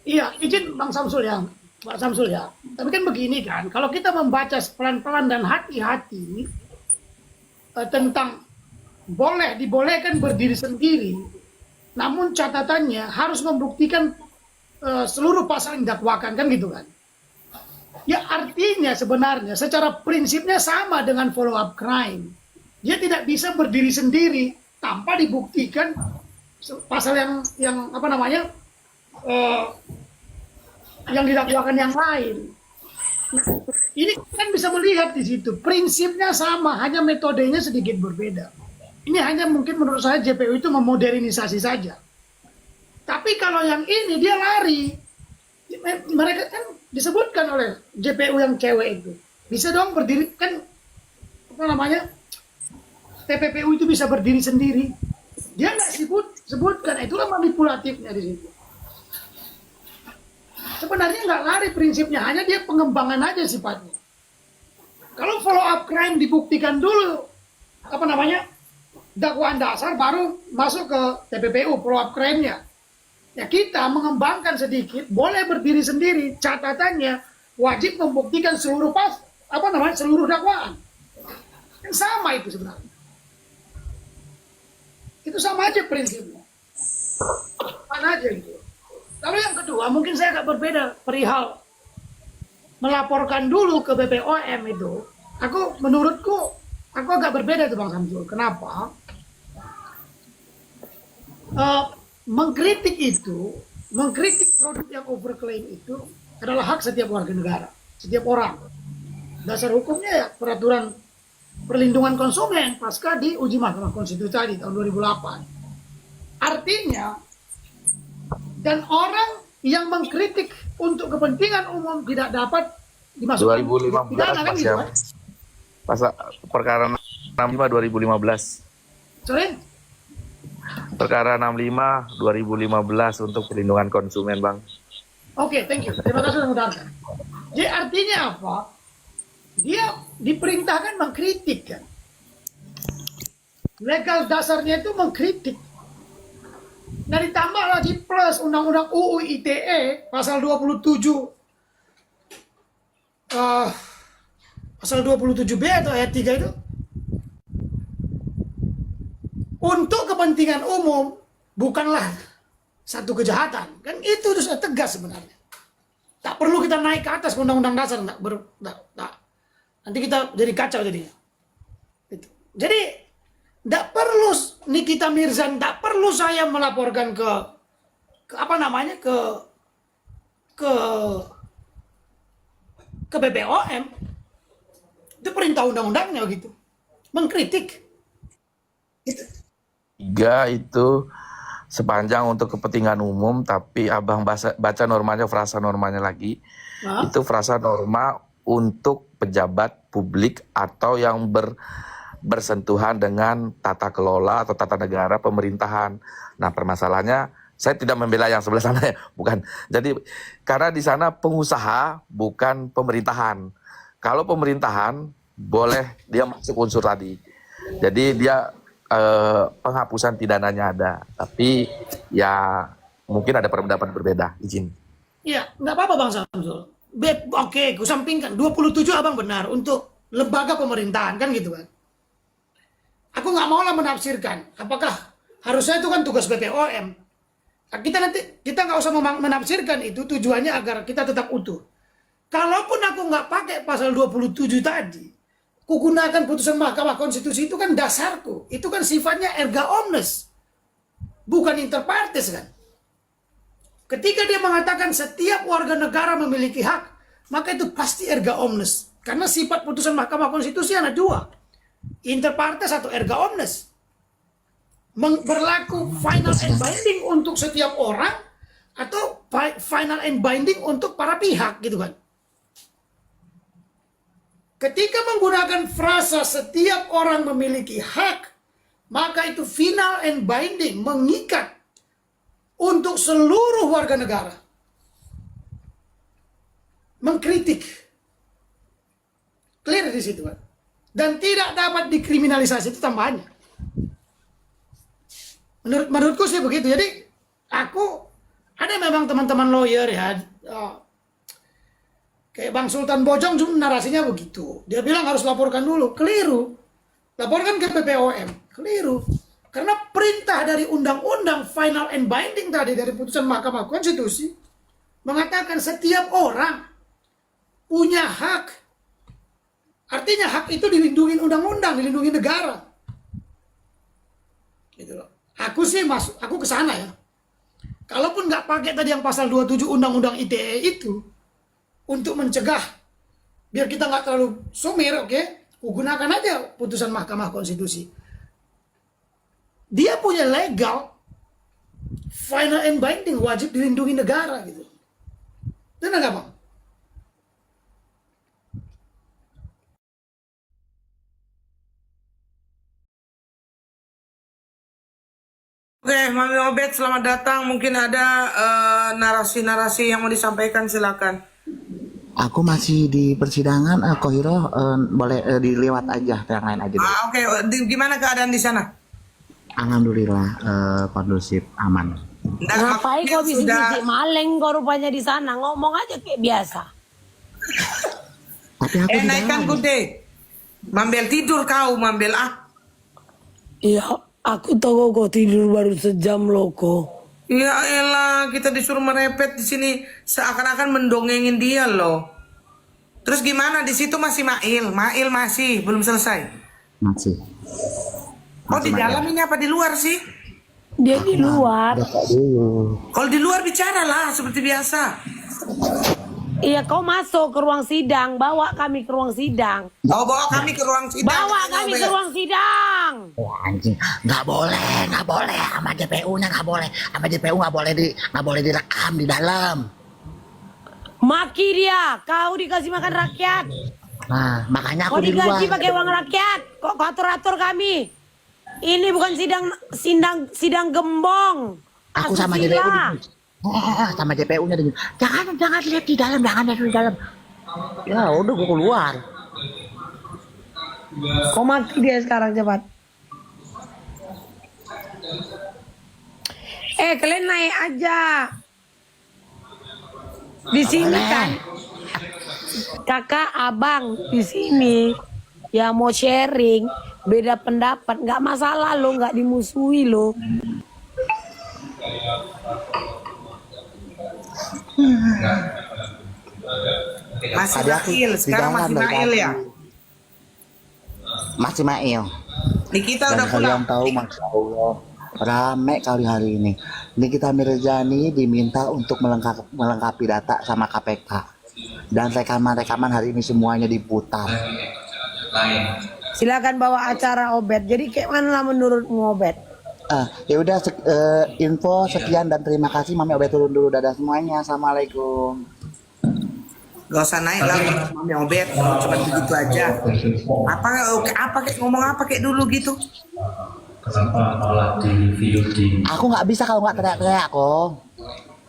Iya, izin Bang Samsul ya, Pak Samsul ya. Tapi kan begini kan, kalau kita membaca pelan-pelan dan hati-hati tentang dibolehkan berdiri sendiri, namun catatannya harus membuktikan seluruh pasal yang didakwakan, kan gitu kan. Ya artinya sebenarnya secara prinsipnya sama dengan follow up crime. Dia tidak bisa berdiri sendiri tanpa dibuktikan pasal yang apa namanya yang didakwakan yang lain. Nah, ini kan bisa melihat di situ prinsipnya sama, hanya metodenya sedikit berbeda. Ini hanya mungkin menurut saya JPU itu memodernisasi saja. Tapi kalau yang ini dia lari. Mereka kan disebutkan oleh JPU yang cewek itu. Bisa dong berdiri, kan apa namanya? TPPU itu bisa berdiri sendiri. Dia nggak sebutkan, itulah manipulatifnya di situ. sebenarnya nggak lari prinsipnya, hanya dia pengembangan aja sifatnya. Kalau follow up crime dibuktikan dulu, apa namanya, dakwaan dasar baru masuk ke TPPU follow up crime-nya. Ya kita mengembangkan sedikit, boleh berdiri sendiri. Catatannya wajib membuktikan seluruh seluruh dakwaan. Kan sama itu sebenarnya. Itu sama aja prinsipnya. Mana aja gitu. Lalu yang kedua, mungkin saya agak berbeda perihal melaporkan dulu ke BPOM itu. Menurutku, aku agak berbeda tuh Bang Samsul. Kenapa? Mengkritik produk yang overclaim itu adalah hak setiap warga negara, setiap orang. Dasar hukumnya ya peraturan perlindungan konsumen pasca diuji Mahkamah Konstitusi tadi tahun 2008. Artinya, dan orang yang mengkritik untuk kepentingan umum tidak dapat dimasukkan 2015 pidana, kan Mas gitu ya. kan? Pasal perkara 65 2015. Sorry? Perkara 65 2015 untuk perlindungan konsumen, Bang. Oke, thank you. Terima kasih sudah mendengarkan. Jadi artinya apa? Dia diperintahkan mengkritik kan. Legal dasarnya itu mengkritik. Nah ditambah lagi plus Undang-Undang UU ITE pasal 27 pasal 27B atau ayat 3 itu untuk kepentingan umum bukanlah satu kejahatan. Kan itu sudah tegas sebenarnya. Tak perlu kita naik ke atas undang-undang dasar. Nanti kita jadi kacau jadinya. Gitu. Jadi tidak perlu Nikita Mirzani, tidak perlu saya melaporkan ke BPOM. Itu perintah undang-undangnya gitu. Mengkritik. Gitu. 3 itu sepanjang untuk kepentingan umum, tapi abang baca normanya, frasa normanya lagi. Nah, Itu frasa norma untuk pejabat publik atau yang bersentuhan dengan tata kelola atau tata negara pemerintahan. Nah permasalahannya, saya tidak membela yang sebelah sana ya, bukan. Jadi karena di sana pengusaha bukan pemerintahan. Kalau pemerintahan boleh dia masuk unsur tadi. Jadi dia penghapusan pidananya ada, tapi ya mungkin ada pendapat berbeda. Izin. iya, nggak apa-apa Bang Samsul. Oke, kusampingkan. 27 abang benar untuk lembaga pemerintahan kan gitu kan. Aku nggak mau lah menafsirkan. Apakah harusnya itu kan tugas BPOM. Nah, kita nggak usah menafsirkan itu tujuannya agar kita tetap utuh. Kalaupun aku nggak pakai pasal 27 tadi, kugunakan putusan Mahkamah Konstitusi itu kan dasarku. Itu kan sifatnya erga omnes. Bukan inter partes kan. Ketika dia mengatakan setiap warga negara memiliki hak, maka itu pasti erga omnes. Karena sifat putusan Mahkamah Konstitusi ada dua. Inter partes atau erga omnes. Berlaku final and binding untuk setiap orang atau final and binding untuk para pihak gitu kan. Ketika menggunakan frasa setiap orang memiliki hak, maka itu final and binding, mengikat untuk seluruh warga negara. Mengkritik. Clear di situ kan. Dan tidak dapat dikriminalisasi, itu tambahannya. Menurutku sih begitu. Jadi ada memang teman-teman lawyer ya, kayak Bang Sultan Bojong juga narasinya begitu. Dia bilang harus laporkan dulu. Keliru. Laporkan ke BPOM. Keliru. Karena perintah dari undang-undang final and binding tadi dari putusan Mahkamah Konstitusi mengatakan setiap orang punya hak. Artinya hak itu dilindungi undang-undang, dilindungi negara. Gitu loh. Aku ke sana ya. Kalaupun nggak pakai tadi yang pasal 27 Undang-Undang ITE itu, untuk mencegah biar kita nggak terlalu sumir, oke? Gunakan aja putusan Mahkamah Konstitusi. Dia punya legal final and binding, wajib dilindungi negara gitu. Benar nggak Bang? Oke, Mami Obet, selamat datang. Mungkin ada narasi-narasi yang mau disampaikan, silakan. Aku masih di persidangan, Kohiro, boleh diliwat aja, yang lain aja dulu. Oke, gimana keadaan di sana? Alhamdulillah kondusif, aman. Nggak, Ngapain maksudnya kau bisik sudah- maleng kau rupanya di sana, ngomong aja kayak biasa. Tapi aku di naikkan dalam. Gude. Mambel tidur kau, Mambel Iya, aku tahu kau tidur baru sejam loh kok. Ya elah, kita disuruh merepet di sini seakan-akan mendongengin dia loh. Terus gimana di situ masih Mail? Mail masih belum selesai. Masih. Oh di dalam ini apa di luar sih? Dia di luar. Bapak dulu. Kalau di luar bicara lah seperti biasa. Iya, kau masuk ke ruang sidang, bawa kami ke ruang sidang. Oh bawa kami ke ruang sidang. Bawa kami ke ruang sidang. Wah, anjing, nggak boleh, sama JPU-nya nggak boleh, sama JPU nggak boleh direkam di dalam. Maki dia, kau dikasih makan rakyat. Nah, makanya Kau aku di luar. digaji pakai uang rakyat. Kok kau atur-atur kami? Ini bukan sidang gembong. Aku sama Asusila. JPU sama JPU-nya di jangan lihat di dalam, jangan lihat di dalam. Ya udah gua keluar. Kau maki dia sekarang cepat. Kalian naik aja. Di sini kan kakak abang di sini ya mau sharing beda pendapat nggak masalah lo, nggak dimusuhi lo. Masih Tadi aku Mail, di sekarang jalan masih dari Mail tadi. ya. Masih Mail. Nikita Dan udah pulang. kalian tahu, Masya Allah, rame kali hari ini. Nikita Mirzani diminta untuk melengkapi data sama KPK. Dan rekaman-rekaman hari ini semuanya diputar. Silakan bawa acara Obet. Jadi kayak mana menurutmu Obet? Ya udah, info sekian dan terima kasih. Mami Obet turun dulu, dadah semuanya. Assalamualaikum. Gak usah naik lah Mami Obet, cuma begitu aja. Apa kayak ngomong apa kayak dulu gitu. Kenapa malah di review di Aku nggak bisa kalau nggak teriak-teriak kok.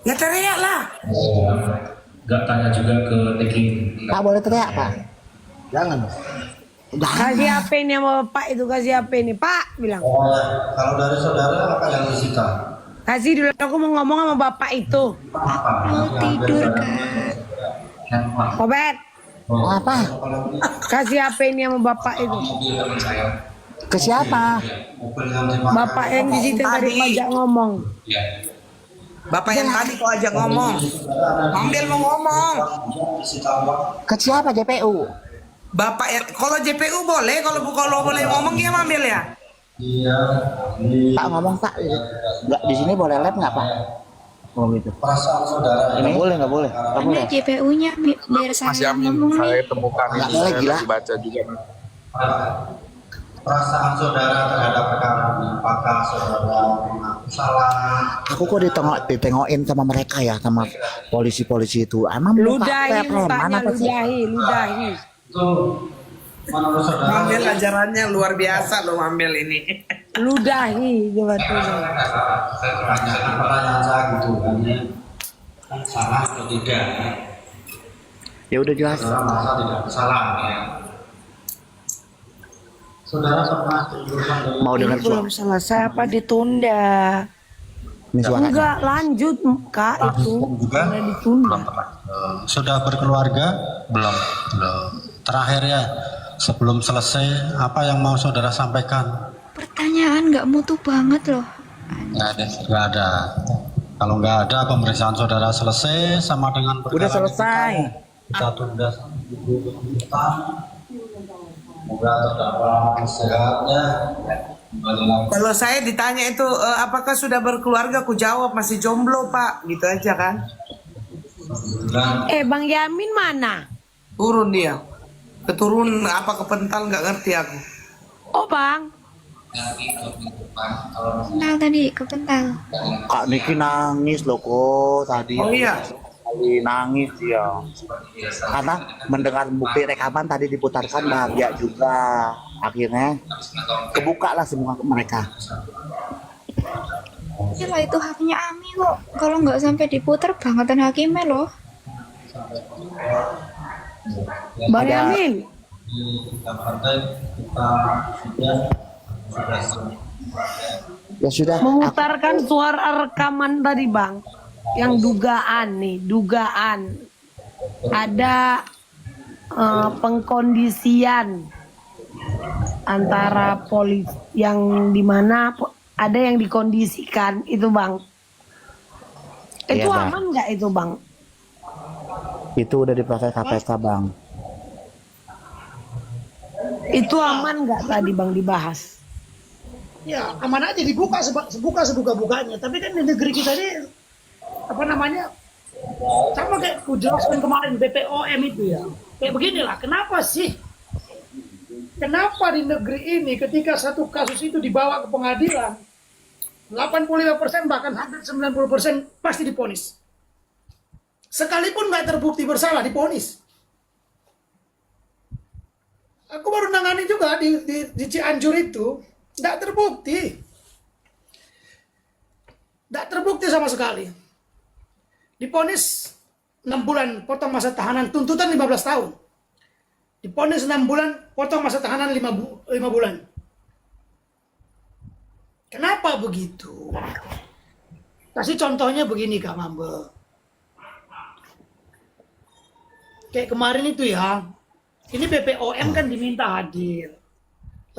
Ya teriak lah. nggak tanya juga ke Niki? Pak boleh teriak Pak? Jangan. Kasih HP ini sama bapak itu, kasih HP ini Pak bilang. Kalau dari saudara apa yang disita? Kasih dulu, aku mau ngomong sama bapak itu. Mau tidur kak. Obet, Apa? kasih HP ini sama bapak itu. Ke siapa? Bapak yang di situ tadi ngajak ngomong. Bapak yang tadi kok ajak ngomong. Mambel mau ngomong. Ke siapa JPU? Bapak yang kalau JPU boleh, kalau boleh ngomong ya Mambel ya. Iya. Pak ngomong Pak. Nggak di sini boleh live nggak Pak? Oh gitu. Perasaan saudara Nggak boleh, nggak boleh. Nggak Mana boleh. JPU-nya biar Mas saya Yamin, ngomong nih. saya temukan Nggak ini, boleh, saya gila. lagi baca juga. perasaan saudara terhadap perkara ini. Apakah saudara mengaku salah? Aku kok ditengokin sama mereka ya, sama polisi-polisi itu. Emang Ludahi preman mukanya, apa sih? ludahi. Itu menurut saudara Mambel ajarannya luar biasa loh Mambel ini. Ludahi coba tuh. pertanyaan saya gitu kan salah atau tidak? Ya udah jelas. Saudara merasa tidak bersalah ya. Saudara pernah diurusan dengan Mau dengar suara? Belum selesai apa ditunda? Ini suaranya. Enggak lanjut Kak itu. juga? Udah ditunda. Sudah berkeluarga? Belum. Belum. Terakhir ya, sebelum selesai, apa yang mau saudara sampaikan? Pertanyaan nggak mutu banget loh. Nggak ada. Nggak ada. Kalau nggak ada, pemeriksaan saudara selesai sama dengan Udah selesai. Kita tunda sampai dulu kita. Semoga terdakwa sehatnya. Kembali lagi. Kalau saya ditanya itu apakah sudah berkeluarga, aku jawab masih jomblo Pak, gitu aja kan. Bang Yamin mana? Turun dia. Keturun apa kepental nggak ngerti aku. Oh Bang, Kenal tadi, kepental. Kak Niki nangis loh kok tadi. Oh iya. Kali nangis dia. Karena mendengar bukti rekaman tadi diputarkan, bahagia juga. Akhirnya kebuka lah semua mereka. Gila, itu haknya Ami kok. Kalau nggak sampai diputar bangetan hakimnya loh. Bang Yamin, Ya sudah, memutarkan suara rekaman tadi Bang, yang dugaan ada pengkondisian antara polisi yang dimana ada yang dikondisikan itu Bang. Itu Iya, Bang. aman nggak itu Bang? itu udah dipakai KPK, Bang. Itu aman nggak tadi Bang dibahas? Ya aman aja dibuka sebuka-bukanya. Tapi kan di negeri kita ini apa namanya, sama kayak ku jelaskan kemarin BPOM itu ya. Kayak beginilah, kenapa di negeri ini ketika satu kasus itu dibawa ke pengadilan 85% bahkan hampir 90% pasti diponis. Sekalipun nggak terbukti bersalah diponis. Aku baru nangani juga di Cianjur itu, nggak terbukti. Nggak terbukti sama sekali. Diponis 6 bulan, potong masa tahanan, tuntutan 15 tahun. Diponis 6 bulan, potong masa tahanan 5 bulan. Kenapa begitu? Kasih contohnya begini Kak Mambe. Kayak kemarin itu ya, ini BPOM kan diminta hadir.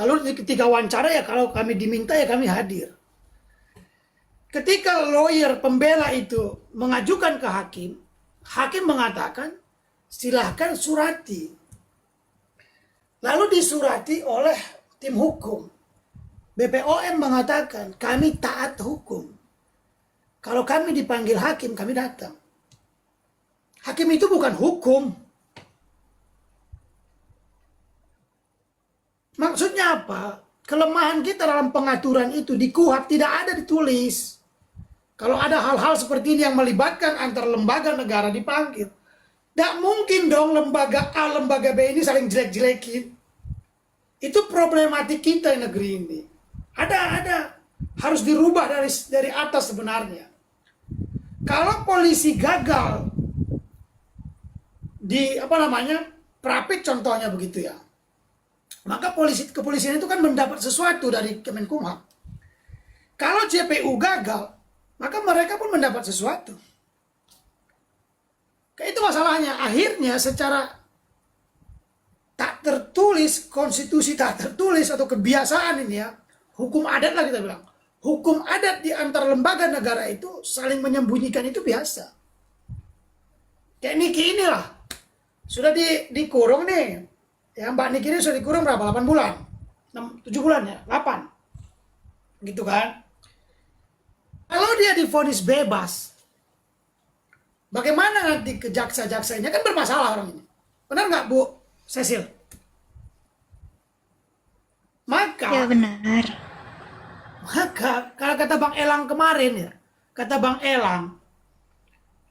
Lalu ketika wawancara ya kalau kami diminta ya kami hadir. Ketika lawyer pembela itu mengajukan ke hakim, hakim mengatakan silahkan surati. Lalu disurati oleh tim hukum. BPOM mengatakan kami taat hukum. Kalau kami dipanggil hakim, kami datang. Hakim itu bukan hukum. Maksudnya apa? Kelemahan kita dalam pengaturan itu di KUHP tidak ada ditulis. Kalau ada hal-hal seperti ini yang melibatkan antar lembaga negara dipanggil. Tidak mungkin dong lembaga A, lembaga B ini saling jelek-jelekin. Itu problematik kita di negeri ini. Ada. Harus dirubah dari atas sebenarnya. Kalau polisi gagal di Prapit contohnya begitu ya. Maka kepolisian itu kan mendapat sesuatu dari Kemenkumham. Kalau JPU gagal, maka mereka pun mendapat sesuatu. Kayak itu masalahnya. Akhirnya secara tak tertulis, konstitusi tak tertulis atau kebiasaan ini ya, hukum adat lah kita bilang. Hukum adat di antar lembaga negara itu saling menyembunyikan itu biasa. Kayak Niki inilah. Sudah dikurung nih. Ya Mbak Niki ini sudah dikurung berapa? 8 bulan? 7 bulan ya? 8. Gitu kan? Kalau dia divonis bebas, bagaimana nanti ke jaksa-jaksanya? Kan bermasalah orang ini. Benar nggak Bu Cecil? Ya benar. Maka kalau kata Bang Elang kemarin ya, kata Bang Elang,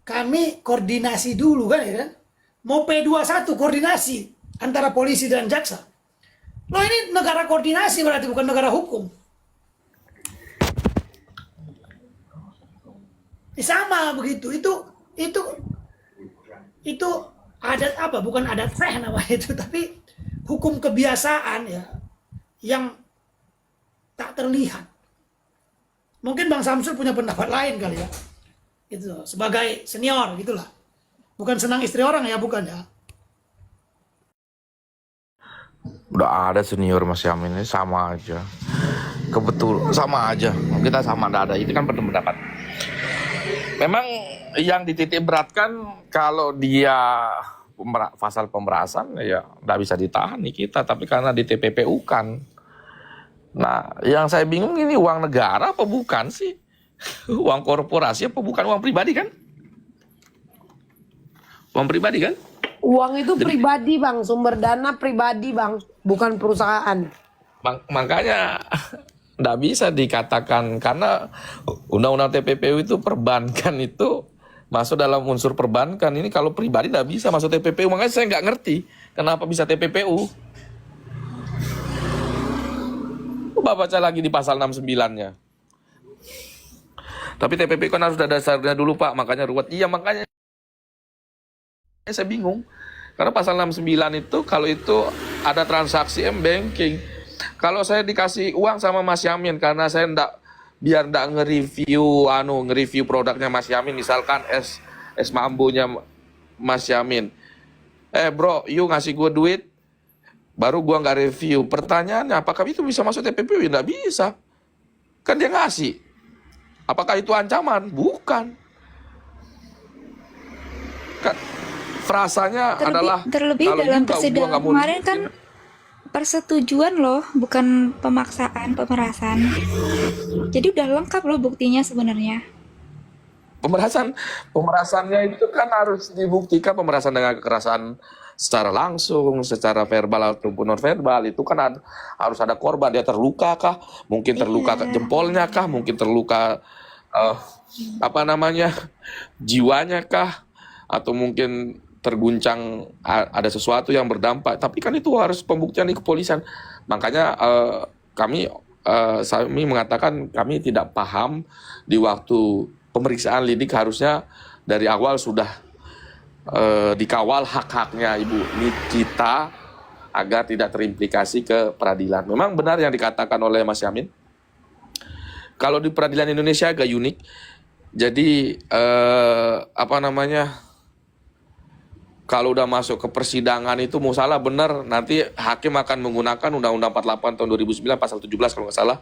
kami koordinasi dulu kan ya kan? Mau P21 koordinasi antara polisi dan jaksa. Loh ini negara koordinasi berarti bukan negara hukum. Sama begitu. Itu adat apa? Bukan adat feh namanya itu, tapi hukum kebiasaan ya yang tak terlihat. Mungkin Bang Samsul punya pendapat lain kali ya. Itu sebagai senior gitulah. Bukan senang istri orang ya, bukan ya. Udah ada senior Mas Yamin ini sama aja. Kebetul sama aja. Kita sama ada. Itu kan pendapat. Memang yang dititik beratkan kalau dia pasal pemerasan ya nggak bisa ditahan nih kita, tapi karena di TPPU kan. Nah, yang saya bingung ini uang negara apa bukan sih? Uang korporasi apa bukan uang pribadi kan? Uang pribadi kan? Uang itu pribadi Bang, sumber dana pribadi Bang, bukan perusahaan. Makanya nggak bisa dikatakan karena undang-undang TPPU itu perbankan itu masuk dalam unsur perbankan. Ini kalau pribadi nggak bisa masuk TPPU. Makanya saya nggak ngerti kenapa bisa TPPU. Coba baca lagi di pasal 69-nya. Tapi TPP kan harus ada dasarnya dulu Pak, makanya ruwet. Iya makanya saya bingung. Karena pasal 69 itu kalau itu ada transaksi m-banking. Kalau saya dikasih uang sama Mas Yamin karena saya biar ndak nge-review produknya Mas Yamin, misalkan es mambunya Mas Yamin. Bro, you ngasih gue duit, baru gue nggak review. Pertanyaannya, apakah itu bisa masuk TPP? Nggak bisa. Kan dia ngasih. Apakah itu ancaman? Bukan. Kan frasanya adalah terlebih kalau dalam juga gua persidangan nggak mau kemarin kan dibikin. persetujuan loh, bukan pemaksaan, pemerasan. Jadi udah lengkap loh buktinya sebenarnya. Pemerasannya itu kan harus dibuktikan, pemerasan dengan kekerasan secara langsung, secara verbal ataupun non verbal, itu kan harus ada korban. Dia terluka kah? Mungkin terluka ke jempolnya kah? Mungkin terluka jiwanya kah? Atau mungkin terguncang, ada sesuatu yang berdampak. Tapi kan itu harus pembuktian di kepolisian. Makanya kami mengatakan kami tidak paham di waktu pemeriksaan lidik harusnya dari awal sudah dikawal hak-haknya Ibu Nikita agar tidak terimplikasi ke peradilan. Memang benar yang dikatakan oleh Mas Yamin. Kalau di peradilan Indonesia agak unik. Jadi kalau udah masuk ke persidangan itu mau salah benar, nanti hakim akan menggunakan Undang-Undang 48 tahun 2009 pasal 17 kalau nggak salah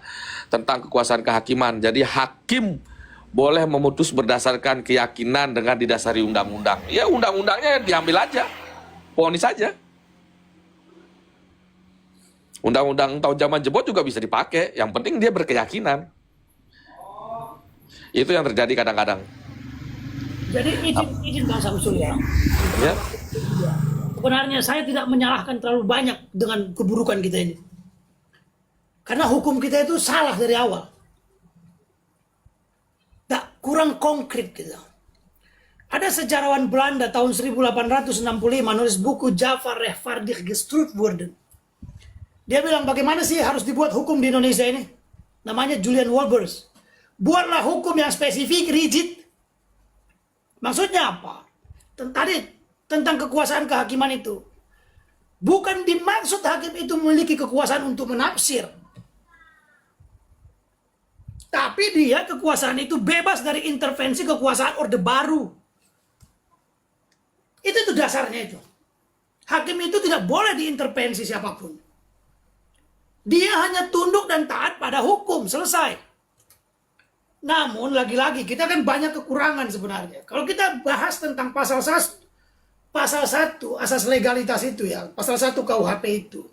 tentang kekuasaan kehakiman. Jadi hakim boleh memutus berdasarkan keyakinan dengan didasari undang-undang. Ya undang-undangnya diambil aja, vonis saja. Undang-undang tahun zaman jebot juga bisa dipakai, yang penting dia berkeyakinan. Itu yang terjadi kadang-kadang. Jadi izin Bang Samsul ya. Ya. Sebenarnya saya tidak menyalahkan terlalu banyak dengan keburukan kita ini. Karena hukum kita itu salah dari awal. Kurang konkret gitu. Ada sejarawan Belanda tahun 1865 nulis buku Java Rechtvaardig Gestrut worden. Dia bilang bagaimana sih harus dibuat hukum di Indonesia ini? Namanya Julian Wolbers. Buatlah hukum yang spesifik, rigid. Maksudnya apa? Tadi tentang kekuasaan kehakiman itu. Bukan dimaksud hakim itu memiliki kekuasaan untuk menafsir. Tapi dia kekuasaan itu bebas dari intervensi kekuasaan Orde Baru. Itu dasarnya itu. Hakim itu tidak boleh diintervensi siapapun. Dia hanya tunduk dan taat pada hukum, selesai. Namun lagi-lagi kita kan banyak kekurangan sebenarnya. Kalau kita bahas tentang pasal 1 asas legalitas itu ya, pasal 1 KUHP itu.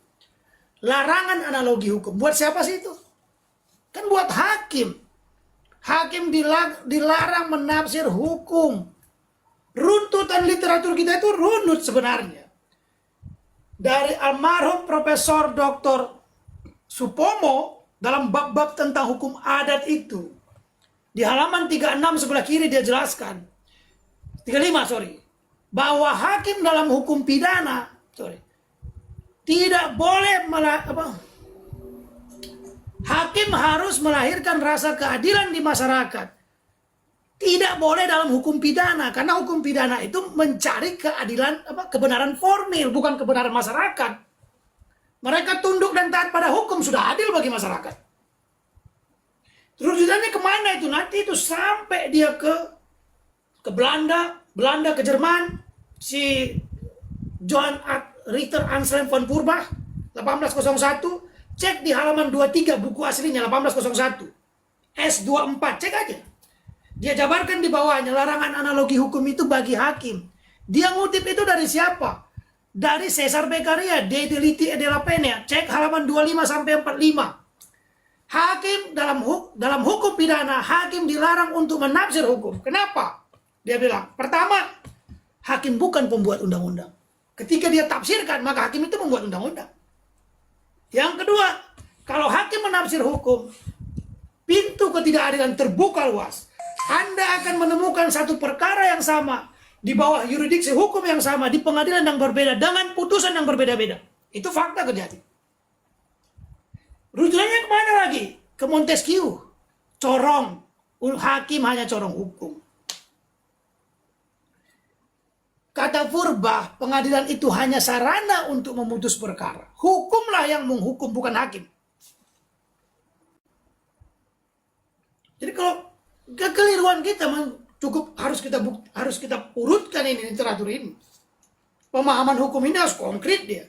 Larangan analogi hukum. Buat siapa sih itu? Kan buat hakim. Hakim dilarang menafsir hukum. Runtutan literatur kita itu runut sebenarnya. Dari almarhum Profesor Dr. Supomo dalam bab-bab tentang hukum adat itu. Di halaman 36 sebelah kiri dia jelaskan. 35 bahwa hakim dalam hukum pidana tidak boleh hakim harus melahirkan rasa keadilan di masyarakat. Tidak boleh dalam hukum pidana, karena hukum pidana itu mencari keadilan, kebenaran formil, bukan kebenaran masyarakat. Mereka tunduk dan taat pada hukum, sudah adil bagi masyarakat. Rujukannya kemana itu? Nanti itu sampai dia ke Belanda ke Jerman, si Johan Ritter Anselm von Purbach, 1801. Cek di halaman 23 buku aslinya 1801. S24, cek aja. Dia jabarkan di bawahnya larangan analogi hukum itu bagi hakim. Dia ngutip itu dari siapa? Dari Cesar Beccaria, De Deliti e della Pena. Cek halaman 25 sampai 45. Hakim dalam hukum pidana, hakim dilarang untuk menafsir hukum. Kenapa? Dia bilang, pertama, hakim bukan pembuat undang-undang. Ketika dia tafsirkan, maka hakim itu membuat undang-undang. Yang kedua, kalau hakim menafsir hukum, pintu ketidakadilan terbuka luas. Anda akan menemukan satu perkara yang sama di bawah yurisdiksi hukum yang sama di pengadilan yang berbeda dengan putusan yang berbeda-beda. Itu fakta terjadi. Rujukannya kemana lagi? Ke Montesquieu, Corong, Hakim hanya corong hukum. Kata Purba, pengadilan itu hanya sarana untuk memutus perkara. Hukumlah yang menghukum, bukan hakim. Jadi kalau kekeliruan kita cukup harus kita urutkan ini literatur ini. Pemahaman hukum ini harus konkret dia.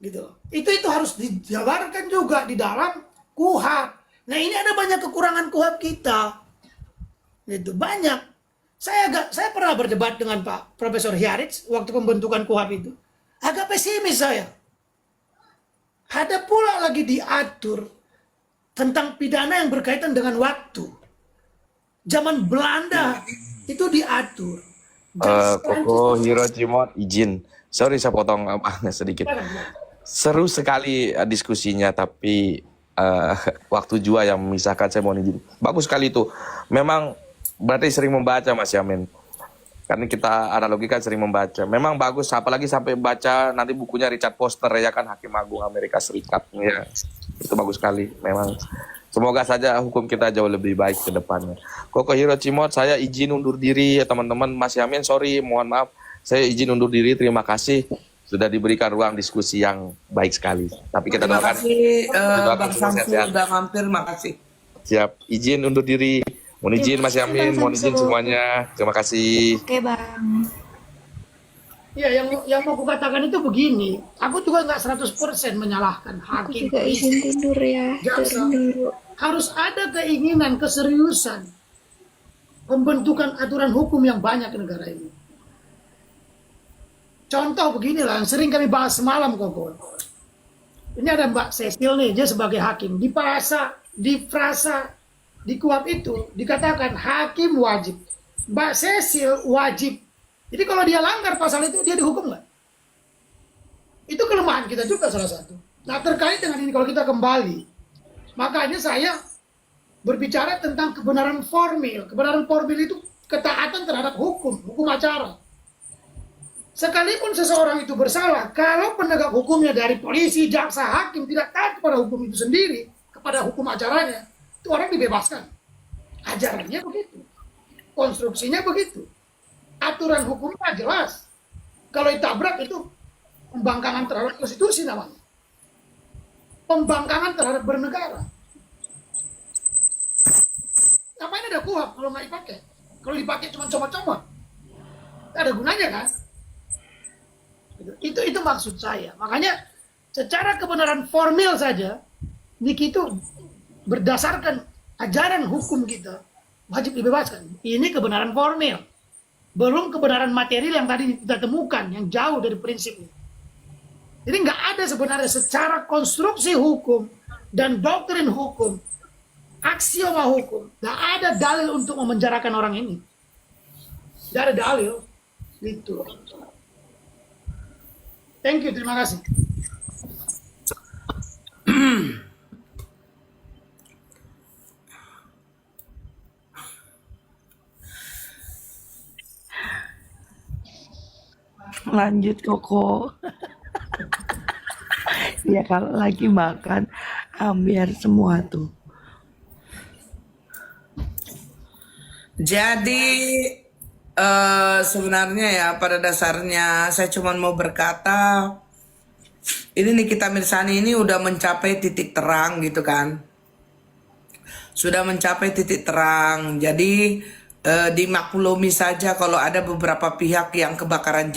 Gitu loh. Itu harus dijabarkan juga di dalam KUHP. Nah, ini ada banyak kekurangan KUHP kita. Itu banyak. Saya pernah berdebat dengan Pak Profesor Hyaritz waktu pembentukan KUHP itu. Agak pesimis saya. Ada pula lagi diatur tentang pidana yang berkaitan dengan waktu. Zaman Belanda itu diatur. Koko Hiro Cimot, izin. Sorry saya potong sedikit. Seru sekali diskusinya, tapi waktu juga yang memisahkan, saya mohon izin. Bagus sekali itu. Memang berarti sering membaca Mas Yamin. Karena kita analogikan sering membaca. Memang bagus, apalagi sampai baca nanti bukunya Richard Foster ya kan, Hakim Agung Amerika Serikat. Ya, itu bagus sekali. Memang semoga saja hukum kita jauh lebih baik ke depannya. Koko Hiro Cimot, saya izin undur diri ya teman-teman. Mas Yamin, sorry, mohon maaf. Saya izin undur diri, terima kasih. Sudah diberikan ruang diskusi yang baik sekali. Tapi kita doakan. Terima kasih Bang Samsul, udah hampir, makasih. Siap, izin undur diri. Mohon izin Mas Yamin, mohon izin semuanya. Terima kasih. Oke Bang. Ya, yang mau kukatakan itu begini. Aku juga nggak 100% menyalahkan Aku hakim. juga izin tidur ya. Jaksa. Tidur dulu. Harus ada keinginan, keseriusan pembentukan aturan hukum yang banyak di negara ini. Contoh beginilah yang sering kami bahas semalam, Koko. Ini ada Mbak Cecil nih, dia sebagai hakim. Di frasa di KUHP itu dikatakan hakim wajib. Mbak Cecil wajib. Jadi kalau dia langgar pasal itu, dia dihukum nggak? Itu kelemahan kita juga salah satu. Nah, terkait dengan ini kalau kita kembali, makanya saya berbicara tentang kebenaran formil. Kebenaran formil itu ketaatan terhadap hukum acara. Sekalipun seseorang itu bersalah, kalau penegak hukumnya dari polisi, jaksa, hakim tidak taat kepada hukum itu sendiri, kepada hukum acaranya, itu orang dibebaskan. Ajarannya begitu. Konstruksinya begitu. Aturan hukumnya jelas. Kalau ditabrak itu pembangkangan terhadap konstitusi namanya. Pembangkangan terhadap bernegara. Ngapain ada KUHP kalau nggak dipakai? Kalau dipakai cuma comot-comot, nggak ada gunanya kan? Itu maksud saya. Makanya secara kebenaran formil saja, Niki itu berdasarkan ajaran hukum kita wajib dibebaskan. Ini kebenaran formil. Belum kebenaran material yang tadi kita temukan, yang jauh dari prinsipnya. Jadi nggak ada sebenarnya secara konstruksi hukum dan doktrin hukum, aksioma hukum, nggak ada dalil untuk memenjarakan orang ini. Nggak ada dalil. Gitu. Thank you, terima kasih. Lanjut Koko. Ya kalau lagi makan ambiar semua tuh. Jadi sebenarnya ya pada dasarnya saya cuma mau berkata, ini Nikita Mirzani ini udah mencapai titik terang gitu kan. Sudah mencapai titik terang. Jadi dimaklumi saja kalau ada beberapa pihak yang kebakaran